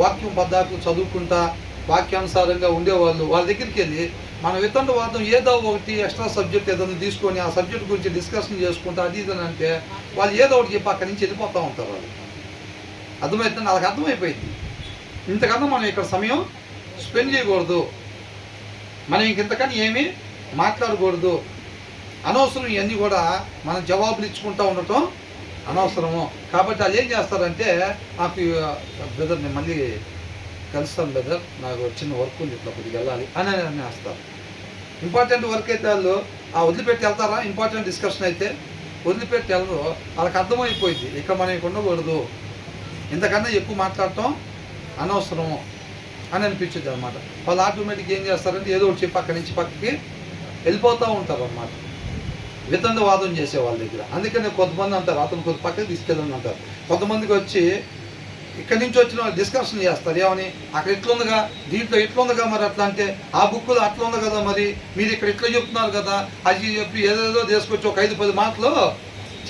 వాక్యం పద్ధతులు చదువుకుంటా వాక్యానుసారంగా ఉండేవాళ్ళు, వాళ్ళ దగ్గరికి వెళ్ళి మన వితండవాదం ఏదో ఒకటి ఎక్స్ట్రా సబ్జెక్ట్ ఏదైనా తీసుకొని ఆ సబ్జెక్ట్ గురించి డిస్కషన్ చేసుకుంటా అది ఇదని అంటే వాళ్ళు ఏదో ఒకటి చెప్పి అక్కడి నుంచి వెళ్ళిపోతూ ఉంటారు. వాళ్ళు అర్థమవుతుంది, వాళ్ళకి అర్థమైపోయింది. ఇంతకన్నా మనం ఇక్కడ సమయం స్పెండ్ చేయకూడదు, మనం ఇంతకన్నా ఏమీ మాట్లాడకూడదు. అనవసరం ఇవన్నీ కూడా మనం జవాబులు ఇచ్చుకుంటూ ఉండటం అనవసరము. కాబట్టి వాళ్ళు ఏం చేస్తారంటే, నాకు బ్రదర్ నేను మళ్ళీ కలుస్తాను బ్రదర్, నాకు చిన్న వర్క్ ఉంది, ఇట్లా కొద్దిగా వెళ్ళాలి అని అనేస్తారు. ఇంపార్టెంట్ వర్క్ అయితే వాళ్ళు వదిలిపెట్టి వెళ్తారా? ఇంపార్టెంట్ డిస్కషన్ అయితే వదిలిపెట్టి వెళ్ళరు. వాళ్ళకి అర్థమైపోయింది ఇక మనం ఇక ఉండకూడదు, ఇంతకన్నా ఎక్కువ మాట్లాడటం అనవసరము అని అనిపించింది అనమాట. వాళ్ళు ఆటోమేటిక్గా ఏం చేస్తారంటే ఏదో ఒకటి చెప్పి అక్కడి నుంచి పక్కకి వెళ్ళిపోతూ ఉంటారు అనమాట, వితండవాదం చేసే వాళ్ళ దగ్గర. అందుకని కొంతమంది అంటారు అతను కొద్ది పక్కకి తీసుకెళ్ళని అంటారు. కొంతమందికి వచ్చి ఇక్కడి నుంచి వచ్చిన వాళ్ళు డిస్కషన్ చేస్తారు, ఏమని అక్కడ ఇట్లుందిగా, దీంట్లో ఇట్లుందిగా, మరి అట్లా అంటే ఆ బుక్కులో అట్లా ఉంది కదా, మరి మీరు ఇక్కడ ఇట్లా చెప్తున్నారు కదా, అది చెప్పి ఏదేదో తీసుకొచ్చి ఒక 5-10 మాటలు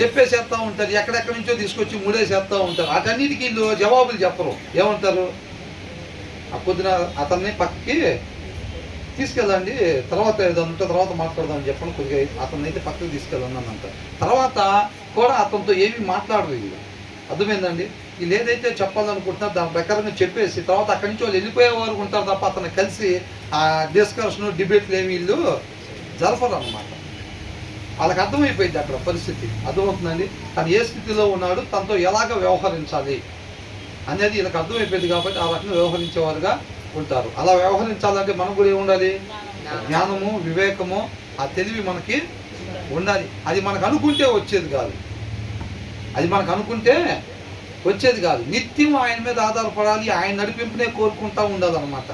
చెప్పేసేస్తూ ఉంటారు. ఎక్కడెక్కడి నుంచో తీసుకొచ్చి ముడేసేస్తూ ఉంటారు. వాటన్నిటికీ వీళ్ళు జవాబులు చెప్పరు. ఏమంటారు, ఆ పొద్దున అతన్ని పక్కకి తీసుకెళ్ళండి, తర్వాత ఏదో ఉంటే తర్వాత మాట్లాడదామని చెప్పండి, కొద్దిగా అతన్ని అయితే పక్కకి తీసుకెళ్ళండి అని అంటారు. తర్వాత కూడా అతనితో ఏమీ మాట్లాడరు వీళ్ళు. అర్థమైందండి? వీళ్ళు ఏదైతే చెప్పాలనుకుంటున్నారో దాని ప్రకారంగా చెప్పేసి తర్వాత అక్కడి నుంచి వాళ్ళు వెళ్ళిపోయేవారు ఉంటారు తప్ప అతను కలిసి ఆ డిస్కషన్ డిబేట్లు ఏమి వీళ్ళు జరపరు అన్నమాట. వాళ్ళకి అర్థమైపోయింది అక్కడ పరిస్థితి. అర్థమవుతుందండి? తను ఏ స్థితిలో ఉన్నాడు, తనతో ఎలాగ వ్యవహరించాలి అనేది వీళ్ళకి అర్థమైపోయింది. కాబట్టి ఆ రకంగా వ్యవహరించేవారుగా ఉంటారు. అలా వ్యవహరించాలంటే మనం కూడా ఏముండాలి? జ్ఞానము, వివేకము, ఆ తెలివి మనకి ఉండాలి. అది మనకు అనుకుంటే వచ్చేది కాదు, అది మనకు అనుకుంటే వచ్చేది కాదు. నిత్యం ఆయన మీద ఆధారపడాలి, ఆయన నడిపింపునే కోరుకుంటూ ఉండాలన్నమాట.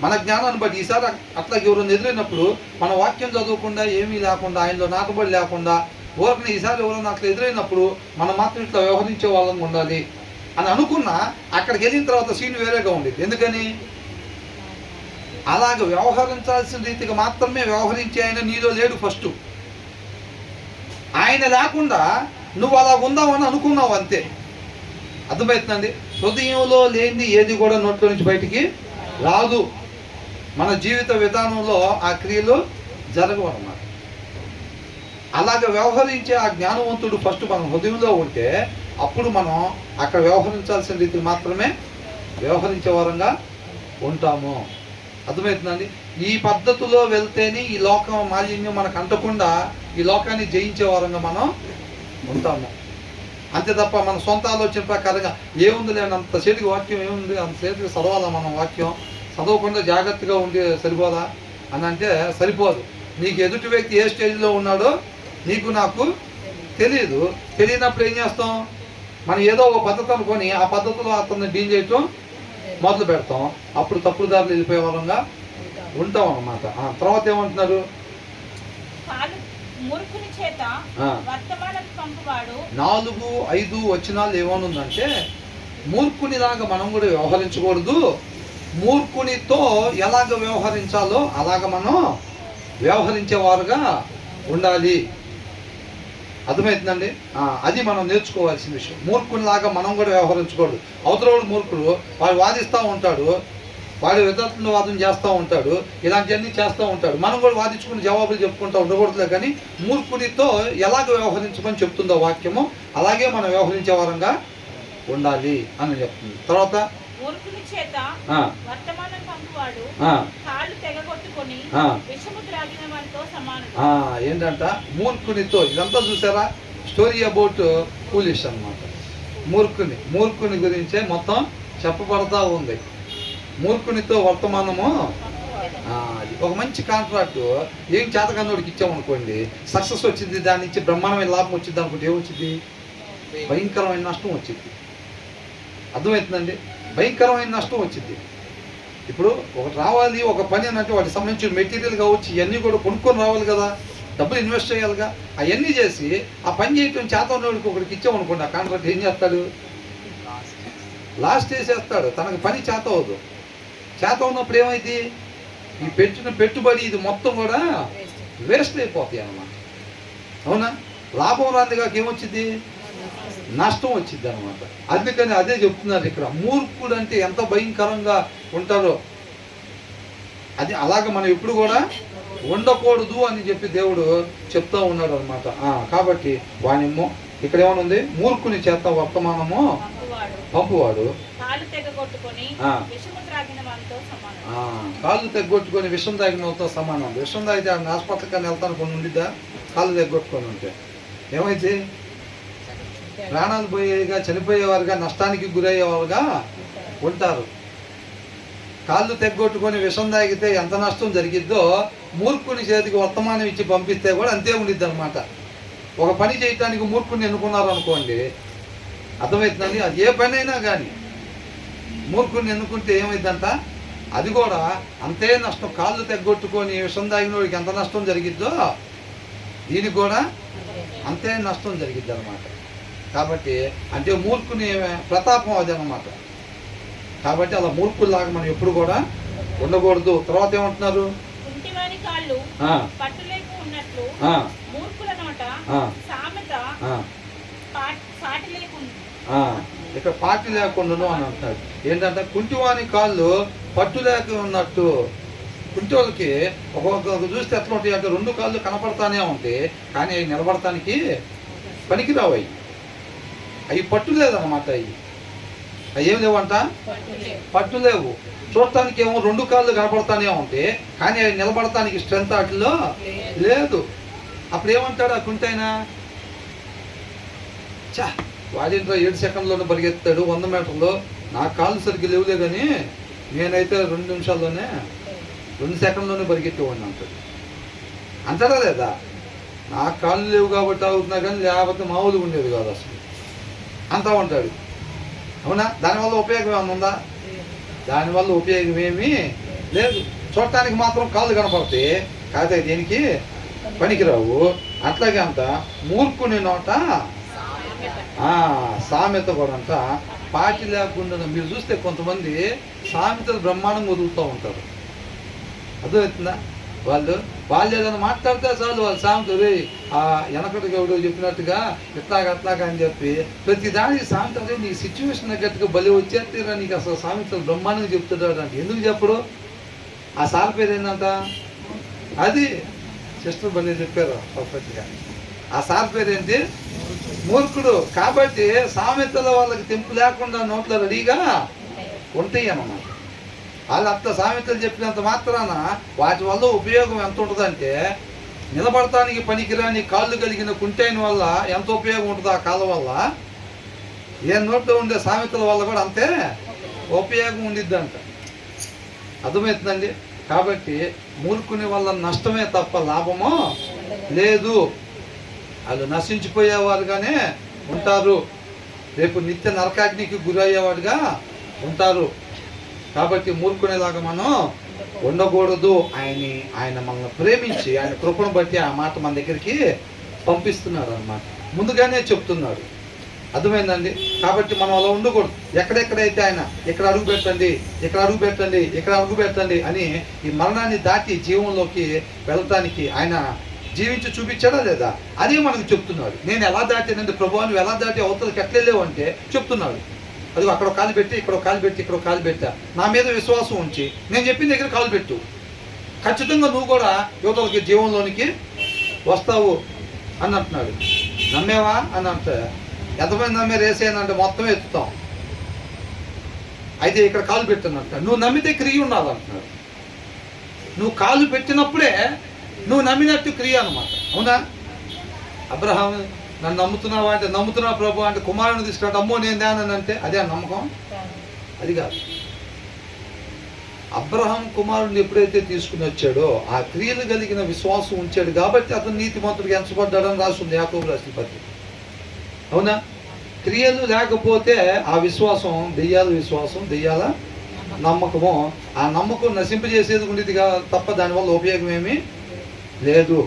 మన జ్ఞానాన్ని బట్టి ఈసారి అట్లా ఎవరైనా ఎదురైనప్పుడు మన వాక్యం చదవకుండా ఏమీ లేకుండా ఆయనలో నాటబడి లేకుండా ఊరకనే ఈసారి ఎవరైనా అట్లా ఎదురైనప్పుడు మనం మాత్రం ఇట్లా వ్యవహరించే వాళ్ళని ఉండాలి అని అనుకున్నా అక్కడికి వెళ్ళిన తర్వాత సీన్ వేరేగా ఉండేది. ఎందుకని? అలాగ వ్యవహరించాల్సిన రీతిగా మాత్రమే వ్యవహరించే ఆయన నీలో లేడు. ఫస్ట్ ఆయన లేకుండా నువ్వు అలా ఉందామని అనుకున్నావు అంతే. అర్థమవుతుందండి? హృదయంలో లేనిది ఏది కూడా నోట్లో నుంచి బయటికి రాదు. మన జీవిత విధానంలో ఆ క్రియలు జరగవు అన్నమాట. అలాగ వ్యవహరించే ఆ జ్ఞానవంతుడు ఫస్ట్ మన హృదయంలో ఉంటే అప్పుడు మనం అక్కడ వ్యవహరించాల్సిన రీతికి మాత్రమే వ్యవహరించే వారంగా ఉంటాము. అర్థమవుతుందండి? ఈ పద్ధతిలో వెళ్తేనే ఈ లోకం మాలిన్యం మనకు అంటకుండా ఈ లోకాన్ని జయించే వారంగా మనం ఉంటాము. అంతే తప్ప మన సొంత ఆలోచన ప్రకారంగా ఏముంది లేని అంత సేటికి వాక్యం ఏముంది, అంత సేటికి చదవాలా మనం వాక్యం, చదవకుండా జాగ్రత్తగా ఉండి సరిపోదా అని అంటే సరిపోదు. నీకు ఎదుటి వ్యక్తి ఏ స్టేజ్లో ఉన్నాడో నీకు నాకు తెలియదు. తెలియనప్పుడు ఏం చేస్తాం? మనం ఏదో ఒక పద్ధతి అనుకొని ఆ పద్ధతిలో అతన్ని డీల్ చేయటం మొదలు పెడతాం. అప్పుడు తప్పుడు దారులు వెళ్ళిపోయే వాళ్ళంగా ఉంటాం అన్నమాట. తర్వాత ఏమంటున్నారు? 4-5 వచనాలు ఏమనుందంటే మూర్ఖునిలాగా మనం కూడా వ్యవహరించకూడదు, మూర్ఖునితో ఎలాగ వ్యవహరించాలో అలాగ మనం వ్యవహరించేవారుగా ఉండాలి. అర్థమవుతుందండి? అది మనం నేర్చుకోవాల్సిన విషయం. మూర్ఖునిలాగా మనం కూడా వ్యవహరించకూడదు. అవతలవాడు మూర్ఖుడు, వాడు వాదిస్తూ ఉంటాడు, వాడు వితండవాదం చేస్తూ ఉంటాడు, ఇలాంటివన్నీ చేస్తూ ఉంటాడు. మనం కూడా వాదించుకుని జవాబులు చెప్పుకుంటూ ఉండకూడదులే. కానీ మూర్ఖుడితో ఎలాగ వ్యవహరించమని చెప్తుందో వాక్యము అలాగే మనం వ్యవహరించే వారంగా ఉండాలి అని చెప్తుంది. తర్వాత ఏంటంట? మూర్ఖునితో. ఇదంతా చూసారా? స్టోరీ అబౌట్ ఫూలిష్ అన్నమాట. మూర్ఖుని గురించే మొత్తం చెప్పబడతా ఉంది. మూర్ఖునితో వర్తమానము. ఒక మంచి కాంట్రాక్ట్ ఏం చేతకన్నోడికి ఇచ్చామనుకోండి, సక్సెస్ వచ్చింది, దాని నుంచి బ్రహ్మాండమైన లాభం వచ్చింది అనుకుంటే ఏమొచ్చింది? భయంకరమైన నష్టం వచ్చింది. అర్థమవుతుందండి? భయంకరమైన నష్టం వచ్చింది. ఇప్పుడు ఒకటి రావాలి, ఒక పని అని అంటే వాటికి సంబంధించిన మెటీరియల్ కావచ్చు, ఇవన్నీ కూడా కొనుక్కొని రావాలి కదా, డబ్బులు ఇన్వెస్ట్ చేయాలిగా. అవన్నీ చేసి ఆ పని చేయటం చేతనోడికి ఒకరికి ఇచ్చామనుకోండి, ఆ కాంట్రాక్ట్ ఏం చేస్తాడు? లాస్ట్ చేసేస్తాడు. తనకు పని చేత అవ్వదు. చేత ఉన్నప్పుడు ఏమైంది? ఈ పెట్టిన పెట్టుబడి ఇది మొత్తం కూడా వేస్ట్ అయిపోతాయి అన్నమాట. అవునా? లాభం రాంది కాక ఏమొచ్చింది? నష్టం వచ్చింది అనమాట. అందుకని అదే చెప్తున్నారు ఇక్కడ. మూర్ఖుడు అంటే ఎంత భయంకరంగా ఉంటారో అది అలాగ మనం ఎప్పుడు కూడా ఉండకూడదు అని చెప్పి దేవుడు చెప్తూ ఉన్నాడు అనమాట. కాబట్టి వానిమ్మో ఇక్కడ ఏమనుంది? మూర్ఖుని చేత వర్తమానము పంపువాడు కాళ్ళు తెగ్గొట్టుకొని విషం తాగిన వాళ్ళతో సమానం. విషం తాగితే హాస్పిటల్ కానీ వెళ్తాను కొన్ని ఉండిద్దా? కాళ్ళు తెగ్గొట్టుకొని ఉంటే ఏమైతే ప్రాణాలు పోయేగా, చనిపోయేవారుగా, నష్టానికి గురయ్యేవారుగా ఉంటారు. కాళ్ళు తెగ్గొట్టుకొని విషం తాగితే ఎంత నష్టం జరిగిద్దో మూర్ఖుని చేతికి వర్తమానం ఇచ్చి పంపిస్తే కూడా అంతే ఉండిద్ది అనమాట. ఒక పని చేయటానికి మూర్ఖుని ఎన్నుకున్నారు అనుకోండి, అర్థమవుతుందండి. అది ఏ పని అయినా కానీ మూర్ఖుని ఎన్నుకుంటే ఏమైందంట, అది కూడా అంతే నష్టం. కాళ్ళు తెగ్గొట్టుకొని విషం తాగినోడికి ఎంత నష్టం జరిగిద్దో దీనికి కూడా అంతే నష్టం జరిగిద్ది అనమాట. కాబట్టి అంటే మూర్ఖుని ప్రతాపం అది అనమాట. కాబట్టి అలా మూర్ఖుల్లాగా మనం ఎప్పుడు కూడా ఉండకూడదు. తర్వాత ఏమంటున్నారు, ఇక్కడ పాటి లేకుండా అని అంటున్నాడు. ఏంటంటే కుంటివాని కాళ్ళు పట్టు లేక ఉన్నట్టు. కుంటోళ్ళకి ఒక్కొక్క చూస్తే ఎట్లా ఉంటాయి అంటే 2 కాళ్ళు కనపడతానే ఉంటాయి, కానీ అవి నిలబడటానికి పనికిరావు. అవి పట్టు లేదన్నమాట. అవి ఏం లేవంట, పట్టు లేవు. చూడటానికి ఏమో 2 కాళ్ళు కనపడతానే ఉంటాయి, కానీ అవి నిలబడటానికి స్ట్రెంత్ వాటిలో లేదు. అప్పుడు ఏమంటాడు ఆ కుంటైనా, వాడింట్లో 7 సెకండ్లోనే పరిగెత్తాడు 100 మీటర్లో. నా కాళ్ళు సరిగ్గా లేవులే, కానీ నేనైతే 2 నిమిషాల్లోనే 2 సెకండ్లోనే పరిగెత్తేవాడిని అంటాడు. అంటాడా లేదా? నా కాళ్ళు లేవు కాబట్టి అవుతున్నా, కానీ లేకపోతే మామూలుగా ఉండేది కాదు అసలు అంతా ఉంటాడు. అవునా? దానివల్ల ఉపయోగం ఏమైనా ఉందా? దానివల్ల ఉపయోగం ఏమీ లేదు. చూడటానికి మాత్రం కాళ్ళు కనపడతాయి, కాకపోతే దేనికి పనికిరావు. అట్లాగే అంత మూర్ఖుని నోట సామెత కూడా అంట పాటి లేకుండా. మీరు చూస్తే కొంతమంది సామెతలు బ్రహ్మాండంగా వదులుతూ ఉంటారు. అర్థమవుతుందా? వాళ్ళు ఏదైనా మాట్లాడితే చాలు వాళ్ళు సామెత వెనకటికి ఎవడో చెప్పినట్టుగా అట్లాగా అని చెప్పి ప్రతి దానికి సామెత నీ సిచ్యువేషన్ తగ్గట్టుగా బలి వచ్చేస్తారా, నీకు అసలు సామెతలు బ్రహ్మాండంగా చెప్తున్నాడు అంటే. ఎందుకు చెప్పడు? ఆ సార్ పేరు ఏంటంట, అది సిస్టర్ బలి చెప్పారు పర్ఫెక్ట్గా. ఆ సార్ పేరు ఏంటి? మూర్ఖుడు. కాబట్టి సామెతల వాళ్ళకి తెంపు లేకుండా నోట్లో రెడీగా ఉంటాయి అన్నమాట. వాళ్ళు అంత సామెతలు చెప్పినంత మాత్రాన వాటి వల్ల ఉపయోగం ఎంత ఉంటుందంటే, నిలబడటానికి పనికిరాని కాళ్ళు కలిగిన కుంటైన వల్ల ఎంత ఉపయోగం ఉంటుంది ఆ కాళ్ళ వల్ల, ఏ నోట్లో ఉండే సామెతల వల్ల కూడా అంతే ఉపయోగం ఉండిద్దంట. అర్థమవుతుందండి? కాబట్టి మూర్ఖుని వల్ల నష్టమే తప్ప లాభము లేదు. వాళ్ళు నశించిపోయేవారుగానే ఉంటారు, రేపు నిత్య నరకాగ్నికి గురయ్యేవాడుగా ఉంటారు. కాబట్టి మూర్ఖునేలాగా మనం ఉండకూడదు. ఆయన మనల్ని ప్రేమించి ఆయన కృపను బట్టి ఆ మాట మన దగ్గరికి పంపిస్తున్నాడు అన్నమాట, ముందుగానే చెప్తున్నాడు. అర్థమైందండి? కాబట్టి మనం అలా ఉండకూడదు. ఎక్కడెక్కడైతే ఆయన ఇక్కడ అడుగు పెట్టండి, ఇక్కడ అడుగు పెట్టండి, ఇక్కడ అడుగు పెట్టండి అని ఈ మరణాన్ని దాటి జీవంలోకి వెళ్ళటానికి ఆయన జీవించి చూపించాడా లేదా? అదే మనకు చెప్తున్నాడు. నేను ఎలా దాటానండి ప్రభు, నువ్వు ఎలా దాటి అవతలకి ఎట్లెళ్ళావు అంటే చెప్తున్నాడు. అది అక్కడ కాలు పెట్టి, ఇక్కడ కాలు పెట్టి, ఇక్కడ కాలు పెట్టా. నా మీద విశ్వాసం ఉంచి నేను చెప్పిన దగ్గర కాలు పెట్టు, ఖచ్చితంగా నువ్వు కూడా యువతలకి జీవంలోనికి వస్తావు అని అంటున్నాడు. నమ్మేవా అని అంటే, ఎంతమంది నమ్మే రేసేనంటే మొత్తం ఎత్తుతాం. అయితే ఇక్కడ కాలు పెట్టానంట, నువ్వు నమ్మితే క్రియ ఉండాలి అంటున్నాడు. నువ్వు కాలు పెట్టినప్పుడే నువ్వు నమ్మినట్టు క్రియ అనమాట. అవునా? అబ్రహాం నన్ను నమ్ముతున్నావా అంటే, నమ్ముతున్నా ప్రభు అంటే కుమారుని తీసుకురాడు, అమ్మో నేను దానని అంటే అదే నమ్మకం? అది కాదు. అబ్రహాం కుమారుని ఎప్పుడైతే తీసుకుని వచ్చాడో ఆ క్రియలు కలిగిన విశ్వాసం ఉంచాడు కాబట్టి అతను నీతిమంతుడికి ఎంచబడ్డాడని రాస్తుంది యాకోబు రాసిన పత్రిక. అవునా? క్రియలు లేకపోతే ఆ విశ్వాసం దెయ్యాల విశ్వాసం, దెయ్యాల నమ్మకము. ఆ నమ్మకం నశింపజేసేది ఉండేది తప్ప దానివల్ల ఉపయోగం ఏమీ లేదు.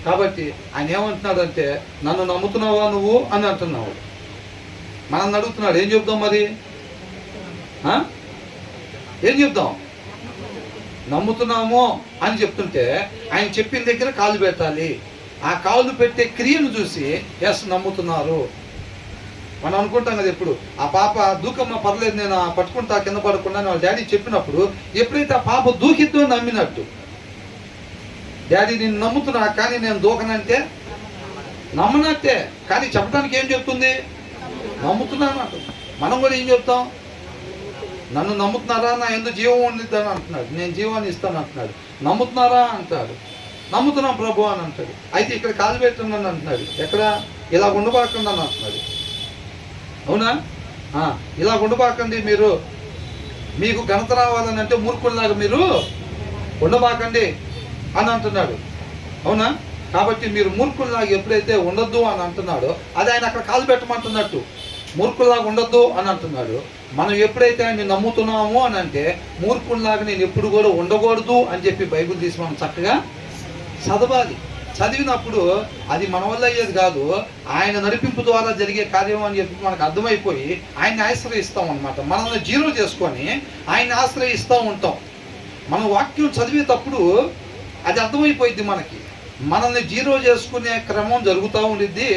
కాబట్టి ఆయన ఏమంటున్నాడంటే, నన్ను నమ్ముతున్నావా నువ్వు అని అంటున్నావు. మనల్ని అడుగుతున్నాడు, ఏం చెప్తాం మరి? ఏం చెప్తాం? నమ్ముతున్నాము అని చెప్తుంటే ఆయన చెప్పిన దగ్గర కాలు పెట్టాలి. ఆ కాలు పెట్టే క్రియను చూసి ఎస్ నమ్ముతున్నారు. మనం అనుకుంటాం కదా ఎప్పుడు, ఆ పాప దూకమ్మ పర్లేదు నేను పట్టుకుంటా కింద పడకుండా వాళ్ళ డాడీ చెప్పినప్పుడు ఎప్పుడైతే ఆ పాప దూకిద్దో నమ్మినట్టు. డాడీ నేను నమ్ముతున్నా కానీ నేను దూకనంటే నమ్మనట్టే, కానీ చెప్పడానికి ఏం చెప్తుంది? నమ్ముతున్నాను అంటు. మనం కూడా ఏం చెప్తాం? నన్ను నమ్ముతున్నారా, నా ఎందుకు జీవం ఉండిద్దని అంటున్నాడు, నేను జీవాన్ని ఇస్తాను అంటున్నాడు. నమ్ముతున్నారా అంటాడు, నమ్ముతున్నాం ప్రభు అని అంటాడు. అయితే ఇక్కడ కాలు పెట్టండి అంటున్నాడు, ఎక్కడ? ఇలా ఉండబాకండి అని అంటున్నాడు. అవునా? ఇలా ఉండబాకండి, మీరు మీకు ఘనత రావాలని అంటే మూర్ఖుల్లాగా మీరు ఉండబాకండి అని అంటున్నాడు. అవునా? కాబట్టి మీరు మూర్ఖుల్లాగా ఎప్పుడైతే ఉండొద్దు అని అంటున్నాడో అది ఆయన అక్కడ కాలు పెట్టమంటున్నట్టు. మూర్ఖుల్లాగా ఉండొద్దు అని అంటున్నాడు. మనం ఎప్పుడైతే ఆయన నమ్ముతున్నామో అని అంటే మూర్ఖుల్లాగా నేను ఎప్పుడు కూడా ఉండకూడదు అని చెప్పి బైబిల్ తీసి మనం చక్కగా చదవాలి. చదివినప్పుడు అది మన వల్ల అయ్యేది కాదు, ఆయన నడిపింపు ద్వారా జరిగే కార్యం అని చెప్పి మనకు అర్థమైపోయి ఆయన్ని ఆశ్రయిస్తాం అనమాట. మనల్ని జీరో చేసుకొని ఆయన్ని ఆశ్రయిస్తూ ఉంటాం. మనం వాక్యం చదివేటప్పుడు అది అర్థమైపోయింది మనకి. మనల్ని జీరో చేసుకునే క్రమం జరుగుతూ ఉండిద్ది.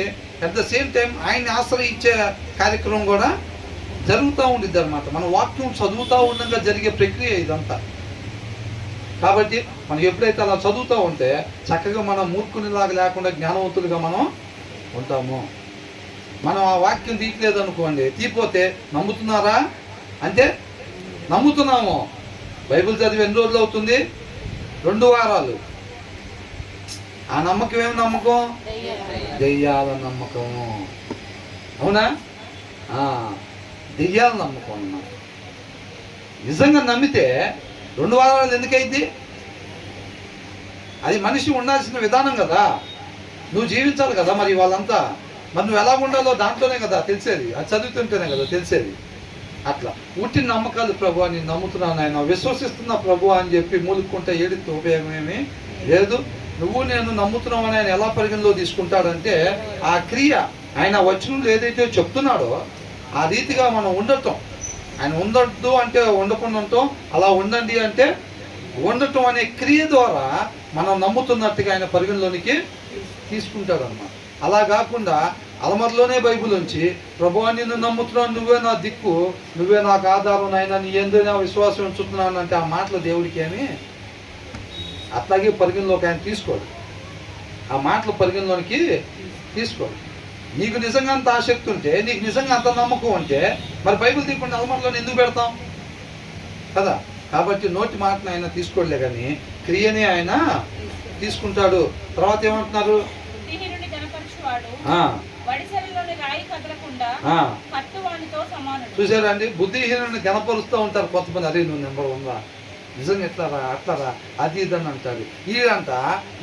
అట్ ద సేమ్ టైం ఆయన్ని ఆశ్రయించే కార్యక్రమం కూడా జరుగుతూ ఉండిద్ది అనమాట. మన వాక్యం చదువుతూ ఉండగా జరిగే ప్రక్రియ ఇదంతా. కాబట్టి మనం ఎప్పుడైతే అలా చదువుతూ ఉంటే చక్కగా మనం మూర్ఖునిలాగా లేకుండా జ్ఞానవంతులుగా మనం ఉంటాము. మనం ఆ వాక్యం తీయలేదు అనుకోండి, తీపోతే నమ్ముతున్నారా అంటే నమ్ముతున్నాము. బైబిల్ చదివి ఎన్ని రోజులు అవుతుంది? 2 వారాలు. ఆ నమ్మకం ఏమి నమ్మకం? దెయ్యాల నమ్మకము. అవునా? దెయ్యాల నమ్మకం అన్నమాట. నిజంగా నమ్మితే 2 వారాలు ఎందుకైంది? అది మనిషి ఉండాల్సిన విధానం కదా. నువ్వు జీవించాలి కదా. మరి వాళ్ళంతా మరి నువ్వు ఎలా ఉండాలో దాంట్లోనే కదా తెలిసేది. అది చదువుతుంటేనే కదా తెలిసేది. అట్లా ఉట్టిన నమ్మకాలు, ప్రభు నేను నమ్ముతున్నాను, ఆయన విశ్వసిస్తున్నా ప్రభు అని చెప్పి మూలుక్కుంటే ఏడితే ఉపయోగం ఏమీ లేదు. నువ్వు నేను నమ్ముతున్నావు అని ఆయన ఎలా పరిగణలో తీసుకుంటాడంటే ఆ క్రియ, ఆయన వచనంలో ఏదైతే చెప్తున్నాడో ఆ రీతిగా మనం ఉండటం. ఆయన ఉండద్దు అంటే ఉండకుండా ఉండటం, అలా ఉండండి అంటే ఉండటం అనే క్రియ ద్వారా మనం నమ్ముతున్నట్టుగా ఆయన పరిగణలోనికి తీసుకుంటాడన్నమాట. అలా కాకుండా అలమరలోనే బైబిల్ ఉంచి ప్రభువా నిన్ను నమ్ముతున్నాను, నువ్వే నా దిక్కు, నువ్వే నాకు ఆధారం, నాయన నీ యందు నా విశ్వాసం ఉంచుతున్నాను అంటే ఆ మాటలు దేవుడికి ఏమి అట్లాగే పరిగణలోకి ఆయన తీసుకోడు. ఆ మాటలు పరిగణలోనికి తీసుకోడు. నీకు నిజంగా అంత ఆసక్తి ఉంటే, నీకు నిజంగా అంత నమ్మకం ఉంటే మరి బైబిల్ తీయకుండా అలమరలోనే ఎందుకు పెడతాం కదా. కాబట్టి నోటి మాటను ఆయన తీసుకోలే కానీ క్రియని ఆయన తీసుకుంటాడు. తర్వాత ఏమంటున్నారు? చూసారా అండి, బుద్ధిహీనుని గణపరుస్తూ ఉంటారు కొంతమంది. అరే నువ్వు నెంబర్ 1 రా, నిజంగా ఎట్లారా అట్లారా అది ఇదని అంటాడు.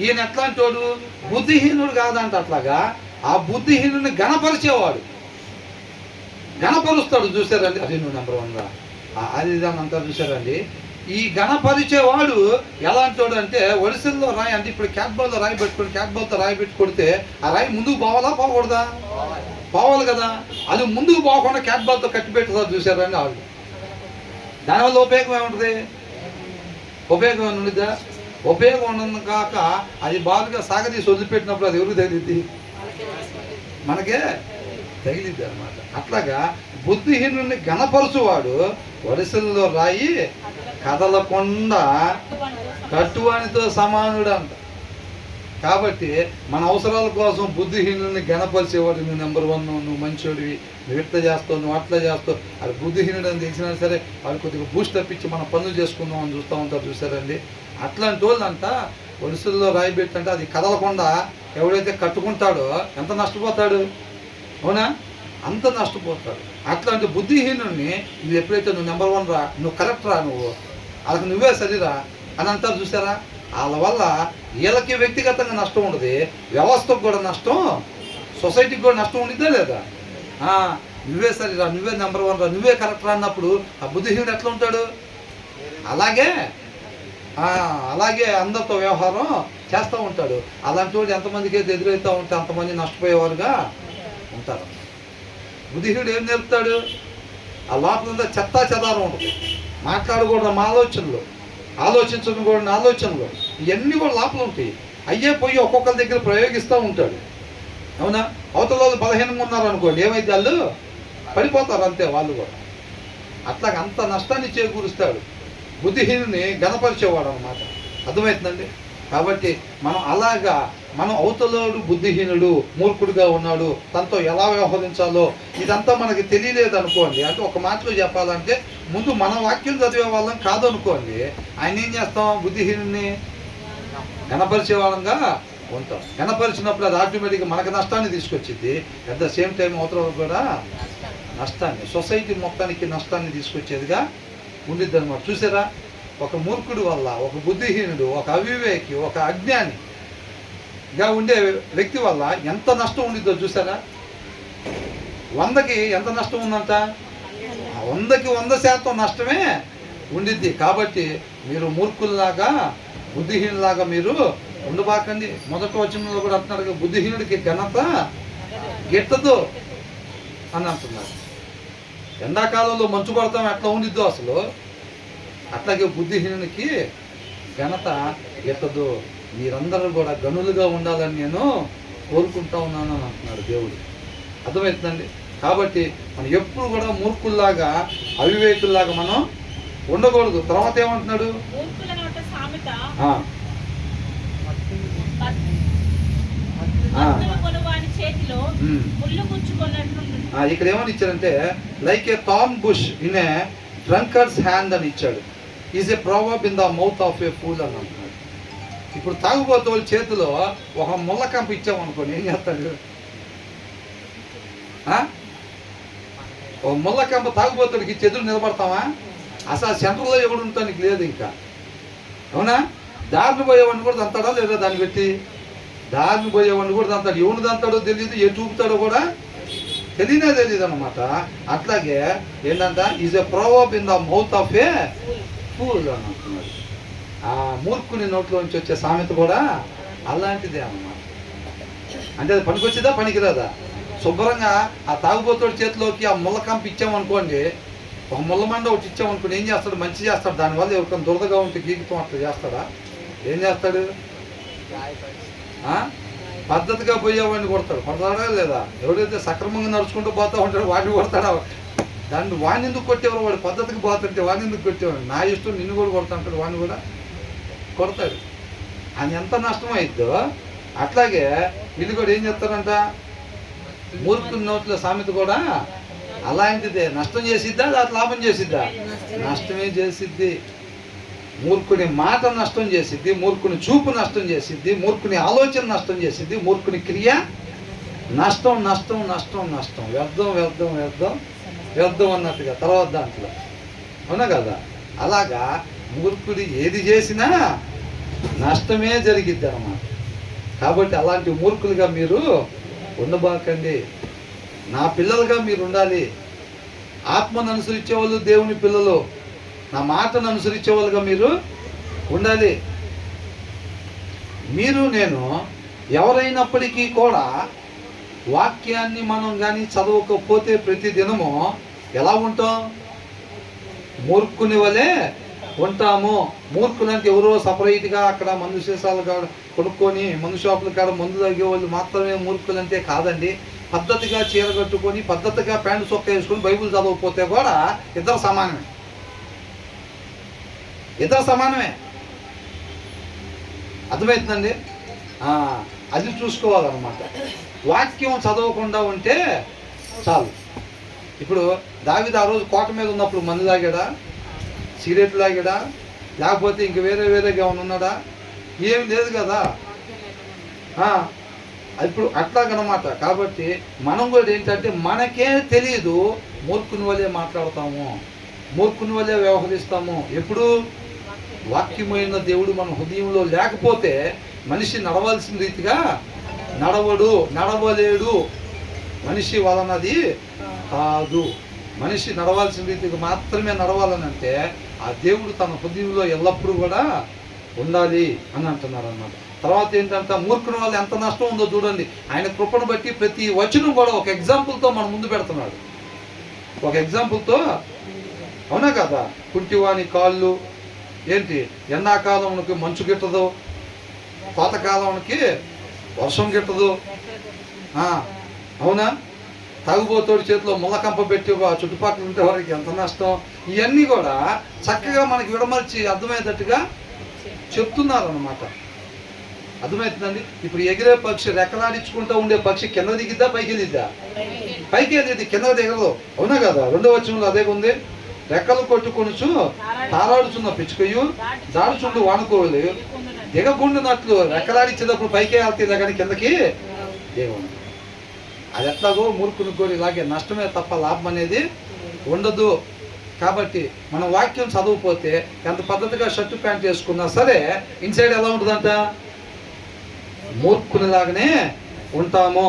ఈయన ఎట్లాంటి వాడు? బుద్ధిహీనుడు కాదంట. అట్లాగా ఆ బుద్ధిహీనుని గణపరిచేవాడు, గణపరుస్తాడు. చూసారండి, అరే నువ్వు నెంబర్ 1 రా అది ఇదని అంటారు. చూసారండి, ఈ గణపరిచేవాడు ఎలాంటోడు అంటే ఒడిసెల్లో రాయి అంటే ఇప్పుడు క్యాట్ బాల్లో రాయి పెట్టుకొని క్యాట్ బాల్తో రాయి పెట్టి కొడితే ఆ రాయి ముందుకు పోవాలా పోకూడదా? పోవాలి కదా. అది ముందుకు పోకుండా క్యాట్ బాల్తో కట్టి పెట్టుతారు. చూసారండి వాళ్ళు. దానివల్ల ఉపయోగం ఏముంటుంది? ఉపయోగం ఏమైనా ఉండిద్దా? ఉపయోగం ఉండదు కాక అది బాగా సాగదీసి వదిలిపెట్టినప్పుడు అది ఎవరికి తగిలిద్ది? మనకే తగిలిద్ది అనమాట. అట్లాగా బుద్ధిహీనుని గణపరుచువాడు వరుసల్లో రాయి కదలకుండా కట్టువానితో సమానుడు అంట. కాబట్టి మన అవసరాల కోసం బుద్ధిహీనుని గణపరిచేవాడు. నువ్వు నెంబర్ 1, నువ్వు మంచోడివి, నువ్వు ఇట్లా చేస్తావు, నువ్వు అట్లా చేస్తావు, అది బుద్ధిహీనుడు అని తెలిసినా సరే వాళ్ళు కొద్దిగా బూస్ట్ తప్పించి మనం పనులు చేసుకుందాం అని చూస్తూ ఉంటారు. చూసారండి, అట్లాంటి వాళ్ళంతా వరుసల్లో రాయి పెట్టంటే అది కదలకుండా ఎవడైతే కట్టుకుంటాడో ఎంత నష్టపోతాడు? అవునా? అంత నష్టపోతాడు. అట్లాంటి బుద్ధిహీనుడిని నువ్వు ఎప్పుడైతే నువ్వు నెంబర్ 1 రా, నువ్వు కరెక్ట్ రా, నువ్వు వాళ్ళకి నువ్వే సరిరా అని అంటారు. చూసారా, వాళ్ళ వల్ల వీళ్ళకి వ్యక్తిగతంగా నష్టం ఉండదు, వ్యవస్థకు కూడా నష్టం, సొసైటీకి కూడా నష్టం ఉండిద్దా లేదా? నువ్వే సరిరా, నువ్వే నెంబర్ 1 రా, నువ్వే కరెక్ట్ రా అన్నప్పుడు ఆ బుద్ధిహీనుడు ఎట్లా ఉంటాడు? అలాగే అందరితో వ్యవహారం చేస్తూ ఉంటాడు. అలాంటి వాడు ఎంతమందికి అయితే ఎదురవుతూ ఉంటే అంతమంది నష్టపోయేవారుగా ఉంటారు. బుద్ధిహీనుడు ఏం నేర్పుతాడు? ఆ లోపలంతా చెత్తా చెదారం ఉంటుంది. మాట్లాడకూడదు మా ఆలోచనలు, ఆలోచించకూడని ఆలోచనలు, ఇవన్నీ కూడా లోపల ఉంటాయి. అయ్యే పోయి ఒక్కొక్కరి దగ్గర ప్రయోగిస్తూ ఉంటాడు. అవునా? అవతల వాళ్ళు బలహీనంగా ఉన్నారు అనుకోండి, ఏమైతే వాళ్ళు పడిపోతారు అంతే వాళ్ళు కూడా. అట్లాగ అంత నష్టాన్ని చేకూరుస్తాడు బుద్ధిహీనుని గణపరిచేవాడు అనమాట. అర్థమవుతుందండి? కాబట్టి మనం అలాగా మనం అవతలోడు బుద్ధిహీనుడు, మూర్ఖుడుగా ఉన్నాడు, తనతో ఎలా వ్యవహరించాలో ఇదంతా మనకి తెలియలేదు అనుకోండి. అంటే ఒక మాటలో చెప్పాలంటే ముందు మన వాక్యం చదివే వాళ్ళం కాదు అనుకోండి, ఆయన ఏం చేస్తాం? బుద్ధిహీనుని గణపరిచే వాళ్ళంగా ఉంటాం. గణపరిచినప్పుడు అది ఆటోమేటిక్గా మనకు నష్టాన్ని తీసుకొచ్చింది. అట్ ద సేమ్ టైం అవతల కూడా నష్టాన్ని, సొసైటీ మొత్తానికి నష్టాన్ని తీసుకొచ్చేదిగా ఉండిద్ది అనమాట. చూసారా, ఒక మూర్ఖుడు వల్ల, ఒక బుద్ధిహీనుడు, ఒక అవివేకి, ఒక అజ్ఞాని గా ఉండే వ్యక్తి వల్ల ఎంత నష్టం ఉండిద్దో చూసారా? 100కి ఎంత నష్టం ఉందంట? 100కి 100% నష్టమే ఉండిద్ది. కాబట్టి మీరు మూర్ఖుల్లాగా బుద్ధిహీనులాగా మీరు ఉండబాకండి. మొదటి వచనంలో కూడా అంటున్నారు, బుద్ధిహీనుడికి ఘనత గిట్టదు అని అంటున్నారు. ఎండాకాలంలో మంచు పడతాం ఎట్లా ఉండిద్దో అసలు అట్లాగే బుద్ధిహీనునికి ఘనత గిట్టదు. మీరందరూ కూడా గనులుగా ఉండాలని నేను కోరుకుంటా ఉన్నాను అని అంటున్నాడు దేవుడు. అర్థమవుతుందండి? కాబట్టి మనం ఎప్పుడు కూడా మూర్ఖుల్లాగా అవివేకుల్లాగా మనం ఉండకూడదు. తర్వాత ఏమంటున్నాడు? ఇక్కడ ఏమని ఇచ్చారంటే like a thorn bush in a drunkard's hand అని ఇచ్చాడు. Is a proverb in the mouth of a fool అని అంటున్నాడు. ఇప్పుడు తాగుబోతు వాళ్ళ చేతిలో ఒక ముళ్ళ కంప ఇచ్చామనుకోండి ఏం చేస్తాడు? ఒక ముళ్ళ కంప తాగుబోతుడికి ఎదురు నిలబడతామా? అసలు సెంటర్లో ఎవడు ఉంటానికి లేదు. ఇంకా అవునా? దారిని పోయేవాడిని కూడా దంతాడా లేదా? దాన్ని పెట్టి దారిని పోయేవాడిని కూడా దంతాడు. ఎవడు దంతాడో తెలియదు, ఏ చూపుతాడో కూడా తెలియదు అనమాట. అట్లాగే ఏంటంట, is a proverb in the mouth of a fool అని అంటున్నాడు. ఆ మూర్ఖుని నోట్లోంచి వచ్చే సామెత కూడా అలాంటిదే అన్నమాట. అంటే అది పనికొచ్చిందా పనికిరాదా? శుభ్రంగా ఆ తాగుబోతుడి చేతిలోకి ఆ ముళ్ళ కంప ఇచ్చామనుకోండి, ఒక ముళ్ళ మండ ఒకటి ఇచ్చామనుకోండి, ఏం చేస్తాడు? మంచి చేస్తాడు. దానివల్ల ఎవరికైనా దురదగా ఉంటే గీకుతాం అట్లా చేస్తాడా? ఏం చేస్తాడు? పద్ధతిగా పోయేవాడిని కొడతాడు. కొడతాడా లేదా? ఎవడైతే సక్రమంగా నడుచుకుంటూ పోతా ఉంటాడు వాడిని కొడతాడా? దాన్ని వాడిని ఎందుకు కొట్టేవారు? వాడు పద్ధతికి పోతుంటే వాడిని ఎందుకు కొట్టేవాడు? నా ఇష్టం నిన్ను కూడా కొడతా ఉంటాడు, వాడిని కూడా కొడతాడు. అది ఎంత నష్టం అయిద్దో అట్లాగే వీళ్ళు కూడా ఏం చేస్తారంట, మూర్ఖుని నోట్ల సామెత కూడా అలాంటిదే. నష్టం చేసిద్దా లేదా లాభం చేసిద్దా? నష్టమే చేసిద్ది. మూర్ఖుని మాట నష్టం చేసిద్ది, మూర్ఖుని చూపు నష్టం చేసిద్ది, మూర్ఖుని ఆలోచన నష్టం చేసిద్ది, మూర్ఖుని క్రియ నష్టం నష్టం నష్టం నష్టం, వ్యర్థం వ్యర్థం వ్యర్థం వ్యర్థం అన్నట్టుగా తర్వాత దాంట్లో. అవునా కదా? అలాగా మూర్ఖుడు ఏది చేసినా నష్టమే జరిగిద్ది అన్నమాట. కాబట్టి అలాంటి మూర్ఖులుగా మీరు ఉండబాకండి. నా పిల్లలుగా మీరు ఉండాలి. ఆత్మను అనుసరించే వాళ్ళు దేవుని పిల్లలు, నా మాటను అనుసరించే వాళ్ళుగా మీరు ఉండాలి. మీరు నేను ఎవరైనప్పటికీ కూడా వాక్యాన్ని మనం కానీ చదవకపోతే ప్రతి దినము ఎలా ఉంటాం? మూర్ఖుని వలె ఉంటాము. మూర్ఖులు అంటే ఎవరో సపరేట్గా అక్కడ మందు సీసాలు కాడ కొనుక్కొని మందు షాపుల కాడ మందు తగ్గే వాళ్ళు మాత్రమే మూర్ఖులు అంటే కాదండి. పద్ధతిగా చీర కట్టుకొని పద్ధతిగా ప్యాంటు చొక్కా వేసుకొని బైబిల్ చదవకపోతే కూడా ఇద్దరు సమానమే. ఇద్దరు సమానమే. అర్థమవుతుందండి? అది చూసుకోవాలన్నమాట. వాక్యం చదవకుండా ఉంటే చాలు. ఇప్పుడు దావీదు ఆ రోజు కోట మీద ఉన్నప్పుడు మందు తాగాడా? సిగరెట్లు తాగాడా? లేకపోతే ఇంక వేరేగా ఏమైనా ఉన్నాడా? ఏం లేదు కదా. ఇప్పుడు అట్లాగనమాట. కాబట్టి మనం కూడా ఏంటంటే మనకే తెలియదు, మూర్ఖుని వల్లే మాట్లాడతాము, మూర్ఖుని వల్లే వ్యవహరిస్తాము. ఎప్పుడు వాక్యమైన దేవుడు మన హృదయంలో లేకపోతే మనిషి నడవాల్సిన రీతిగా నడవలేడు. మనిషి వలనది కాదు. మనిషి నడవాల్సిన రీతిగా మాత్రమే నడవాలని అంటే ఆ దేవుడు తన హృదయంలో ఎల్లప్పుడూ కూడా ఉండాలి అని అంటున్నారు అన్నమాట. తర్వాత ఏంటంటే మూర్ఖుని వల్ల ఎంత నష్టం ఉందో చూడండి. ఆయన కృపను బట్టి ప్రతి వచనం కూడా ఒక ఎగ్జాంపుల్తో మన ముందు పెడుతున్నాడు. ఒక ఎగ్జాంపుల్తో. అవునా కదా? కుంటివాని కాళ్ళు ఏంటి, ఎండాకాలంకి మంచు గిట్టదు, కోతకాలంకి వర్షం గిట్టదు. అవునా? తాగుబోతోడి చేతిలో ముళ్ళకంప పెట్టి చుట్టుపక్కల ఉంటే వారికి ఎంత నష్టం. ఇవన్నీ కూడా చక్కగా మనకి విడమర్చి అర్థమయ్యేటట్టుగా చెప్తున్నారు అన్నమాట. అర్థమవుతుందండి? ఇప్పుడు ఎగిరే పక్షి రెక్కలాడించుకుంటూ ఉండే పక్షి కింద దిగిద్దా పైకి వెళ్ళిద్దా? పైకి వెళ్ళిద్ది, కింద దిగదు. అవునా కదా? రెండో వచనంలో అదే ఉంది. రెక్కలు కొట్టుకొనుచు తారాడుచున్న పిచ్చుకయు దాడుచుండు వానుకోలు దిగకుండునట్లు రెక్కలాడించేటప్పుడు పైకే వెళ్తుందా కానీ కిందకి దిగదు. అది ఎట్లాగో మూర్ఖునికి కూడా ఇలాగే నష్టమే తప్ప లాభం అనేది ఉండదు. కాబట్టి మనం వాక్యం చదవకపోతే ఎంత పద్ధతిగా షర్టు ప్యాంట్ వేసుకున్నా సరే ఇన్సైడ్ ఎలా ఉంటుందంట? మూర్ఖునిలాగానే ఉంటాము.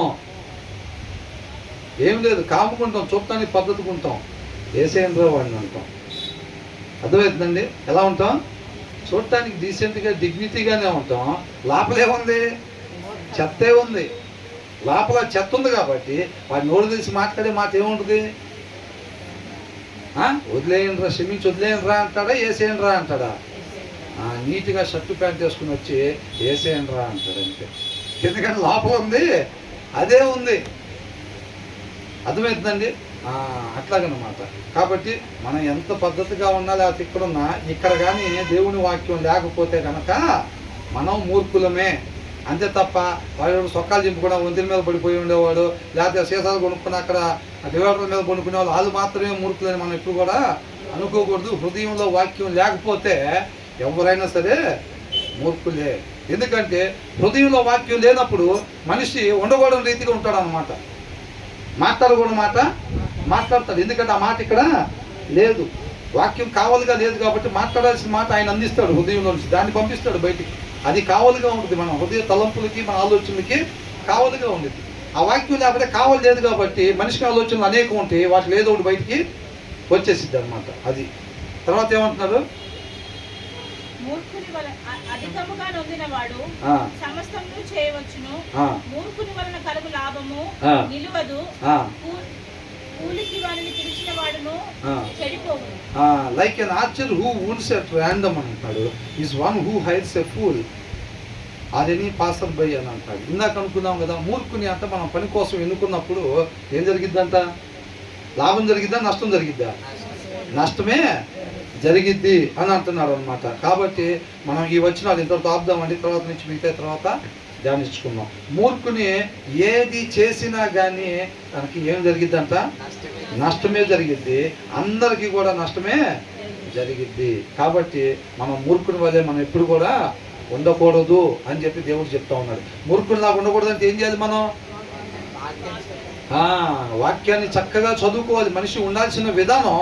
ఏం లేదు, కాముకుంటాం, చూడటానికి పద్ధతిగా ఉంటాం, ఏసేంద్ర వాడిని అంటాం. అర్థమవుతుందండి? ఎలా ఉంటాం? చూడటానికి డీసెంట్గా డిగ్నిటీగానే ఉంటాం. లోపలేముంది? చెత్తే ఉంది. లోపల చెత్త ఉంది కాబట్టి వాడి నోరు తెలిసి మాట్లాడే మాట ఏముంటుంది? వదిలేయండిరా, క్షమించి వదిలేయండిరా అంటాడా, వేసేయండిరా అంటాడా? నీట్గా షర్టు ప్యాంట్ వేసుకుని వచ్చి వేసేయండిరా అంటాడు అంతే. ఎందుకంటే లోపల ఉంది, అదే ఉంది. అర్థమవుతుందండి? అట్లాగనమాట. కాబట్టి మనం ఎంత పద్ధతిగా ఉన్నా లేకపోతే ఇక్కడ కానీ దేవుని వాక్యం లేకపోతే కనుక మనం మూర్ఖులమే. అంతే తప్ప వాడు సొక్కాలు చింపుకుండా వంతుల మీద పడిపోయి ఉండేవాడు, లేకపోతే సీసాలు కొనుక్కుని అక్కడ డివైడర్ల మీద కొనుక్కునే వాళ్ళు మాత్రమే మూర్ఖులని మనం ఎప్పుడు కూడా అనుకోకూడదు. హృదయంలో వాక్యం లేకపోతే ఎవరైనా సరే మూర్ఖులే. ఎందుకంటే హృదయంలో వాక్యం లేనప్పుడు మనిషి ఉండకూడని రీతిగా ఉంటాడు అన్నమాట. మాట్లాడకూడని మాట మాట్లాడతాడు. ఎందుకంటే ఆ మాట ఇక్కడ లేదు, వాక్యం కావాలిగా లేదు కాబట్టి మాట్లాడాల్సిన మాట ఆయన అందిస్తాడు హృదయంలో నుంచి, దాన్ని పంపిస్తాడు బయటికి. అది కావాలిగా ఉంటుంది, మన హృదయ తలంపులకి మన ఆలోచనలకి కావాలిగా ఉండేది. ఆ వాక్యం లేకపోతే కావాలి లేదు కాబట్టి మనిషికి ఆలోచనలు అనేకం ఉంటాయి, వాటికి ఏదో ఒకటి బయటికి వచ్చేసిద్ది అనమాట. అది తర్వాత ఏమంటున్నారు? మూర్ఖుని వలన అధికముగా నొందినవాడు సమస్తమును చేయవచ్చును, మూర్ఖుని వలన కలుగు లాభము నిలువదు, కూలికి వాడిని పిలిచిన వాడును చెడిపోవు. Like an archer who wounds at random అంటాడు, is one who hires a fool or any passerby అని అంటాడు. ఇందాక అనుకున్నాం కదా, మూర్ఖుని అంట మనం పని కోసం ఎన్నుకున్నప్పుడు ఏం జరిగిద్దంట? లాభం జరిగిద్దా, నష్టం జరిగిద్దా? నష్టమే జరిగిద్ది అని అంటున్నాడు అనమాట. కాబట్టి మనం ఈ వచనాలు ఇంతటితో ఆపుదామండి, తర్వాత నుంచి మిగతా తర్వాత ధ్యానించుకున్నాం. మూర్ఖుని ఏది చేసినా కానీ తనకి ఏం జరిగిద్దంట? నష్టమే జరిగిద్ది. అందరికీ కూడా నష్టమే జరిగిద్ది. కాబట్టి మనం మూర్ఖుని వల్లే మనం ఎప్పుడు కూడా ఉండకూడదు అని చెప్పి దేవుడు చెప్తా ఉన్నాడు. మూర్ఖునిలాగా ఉండకూడదు అంటే ఏం చేయాలి? మనం వాక్యాన్ని చక్కగా చదువుకోవాలి. మనిషి ఉండాల్సిన విధానం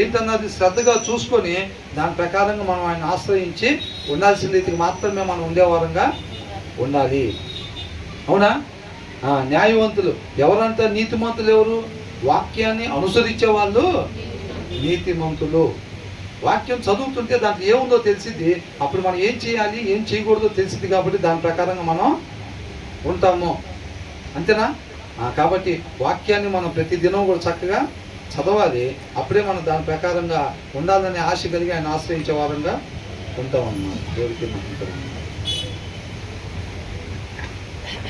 ఏంటన్నది శ్రద్ధగా చూసుకొని దాని ప్రకారంగా మనం ఆయన ఆశ్రయించి ఉండాల్సిన రీతికి మాత్రమే మనం ఉండేవారంగా ఉండాలి. అవునా? న్యాయవంతులు ఎవరంటే నీతిమంతులు ఎవరు? వాక్యాన్ని అనుసరించే వాళ్ళు నీతిమంతులు. వాక్యం చదువుతుంటే దాంట్లో ఏముందో తెలిసిద్ది, అప్పుడు మనం ఏం చేయాలి ఏం చేయకూడదో తెలిసిద్ది. కాబట్టి దాని ప్రకారంగా మనం ఉంటాము. అంతేనా? కాబట్టి వాక్యాన్ని మనం ప్రతి దినం కూడా చక్కగా చదవాలి. అప్పుడే మనం దాని ప్రకారంగా ఉండాలనే ఆశ కలిగి ఆయన ఆశ్రయించే వారంగా ఉంటామన్నమాట. దేవుడికి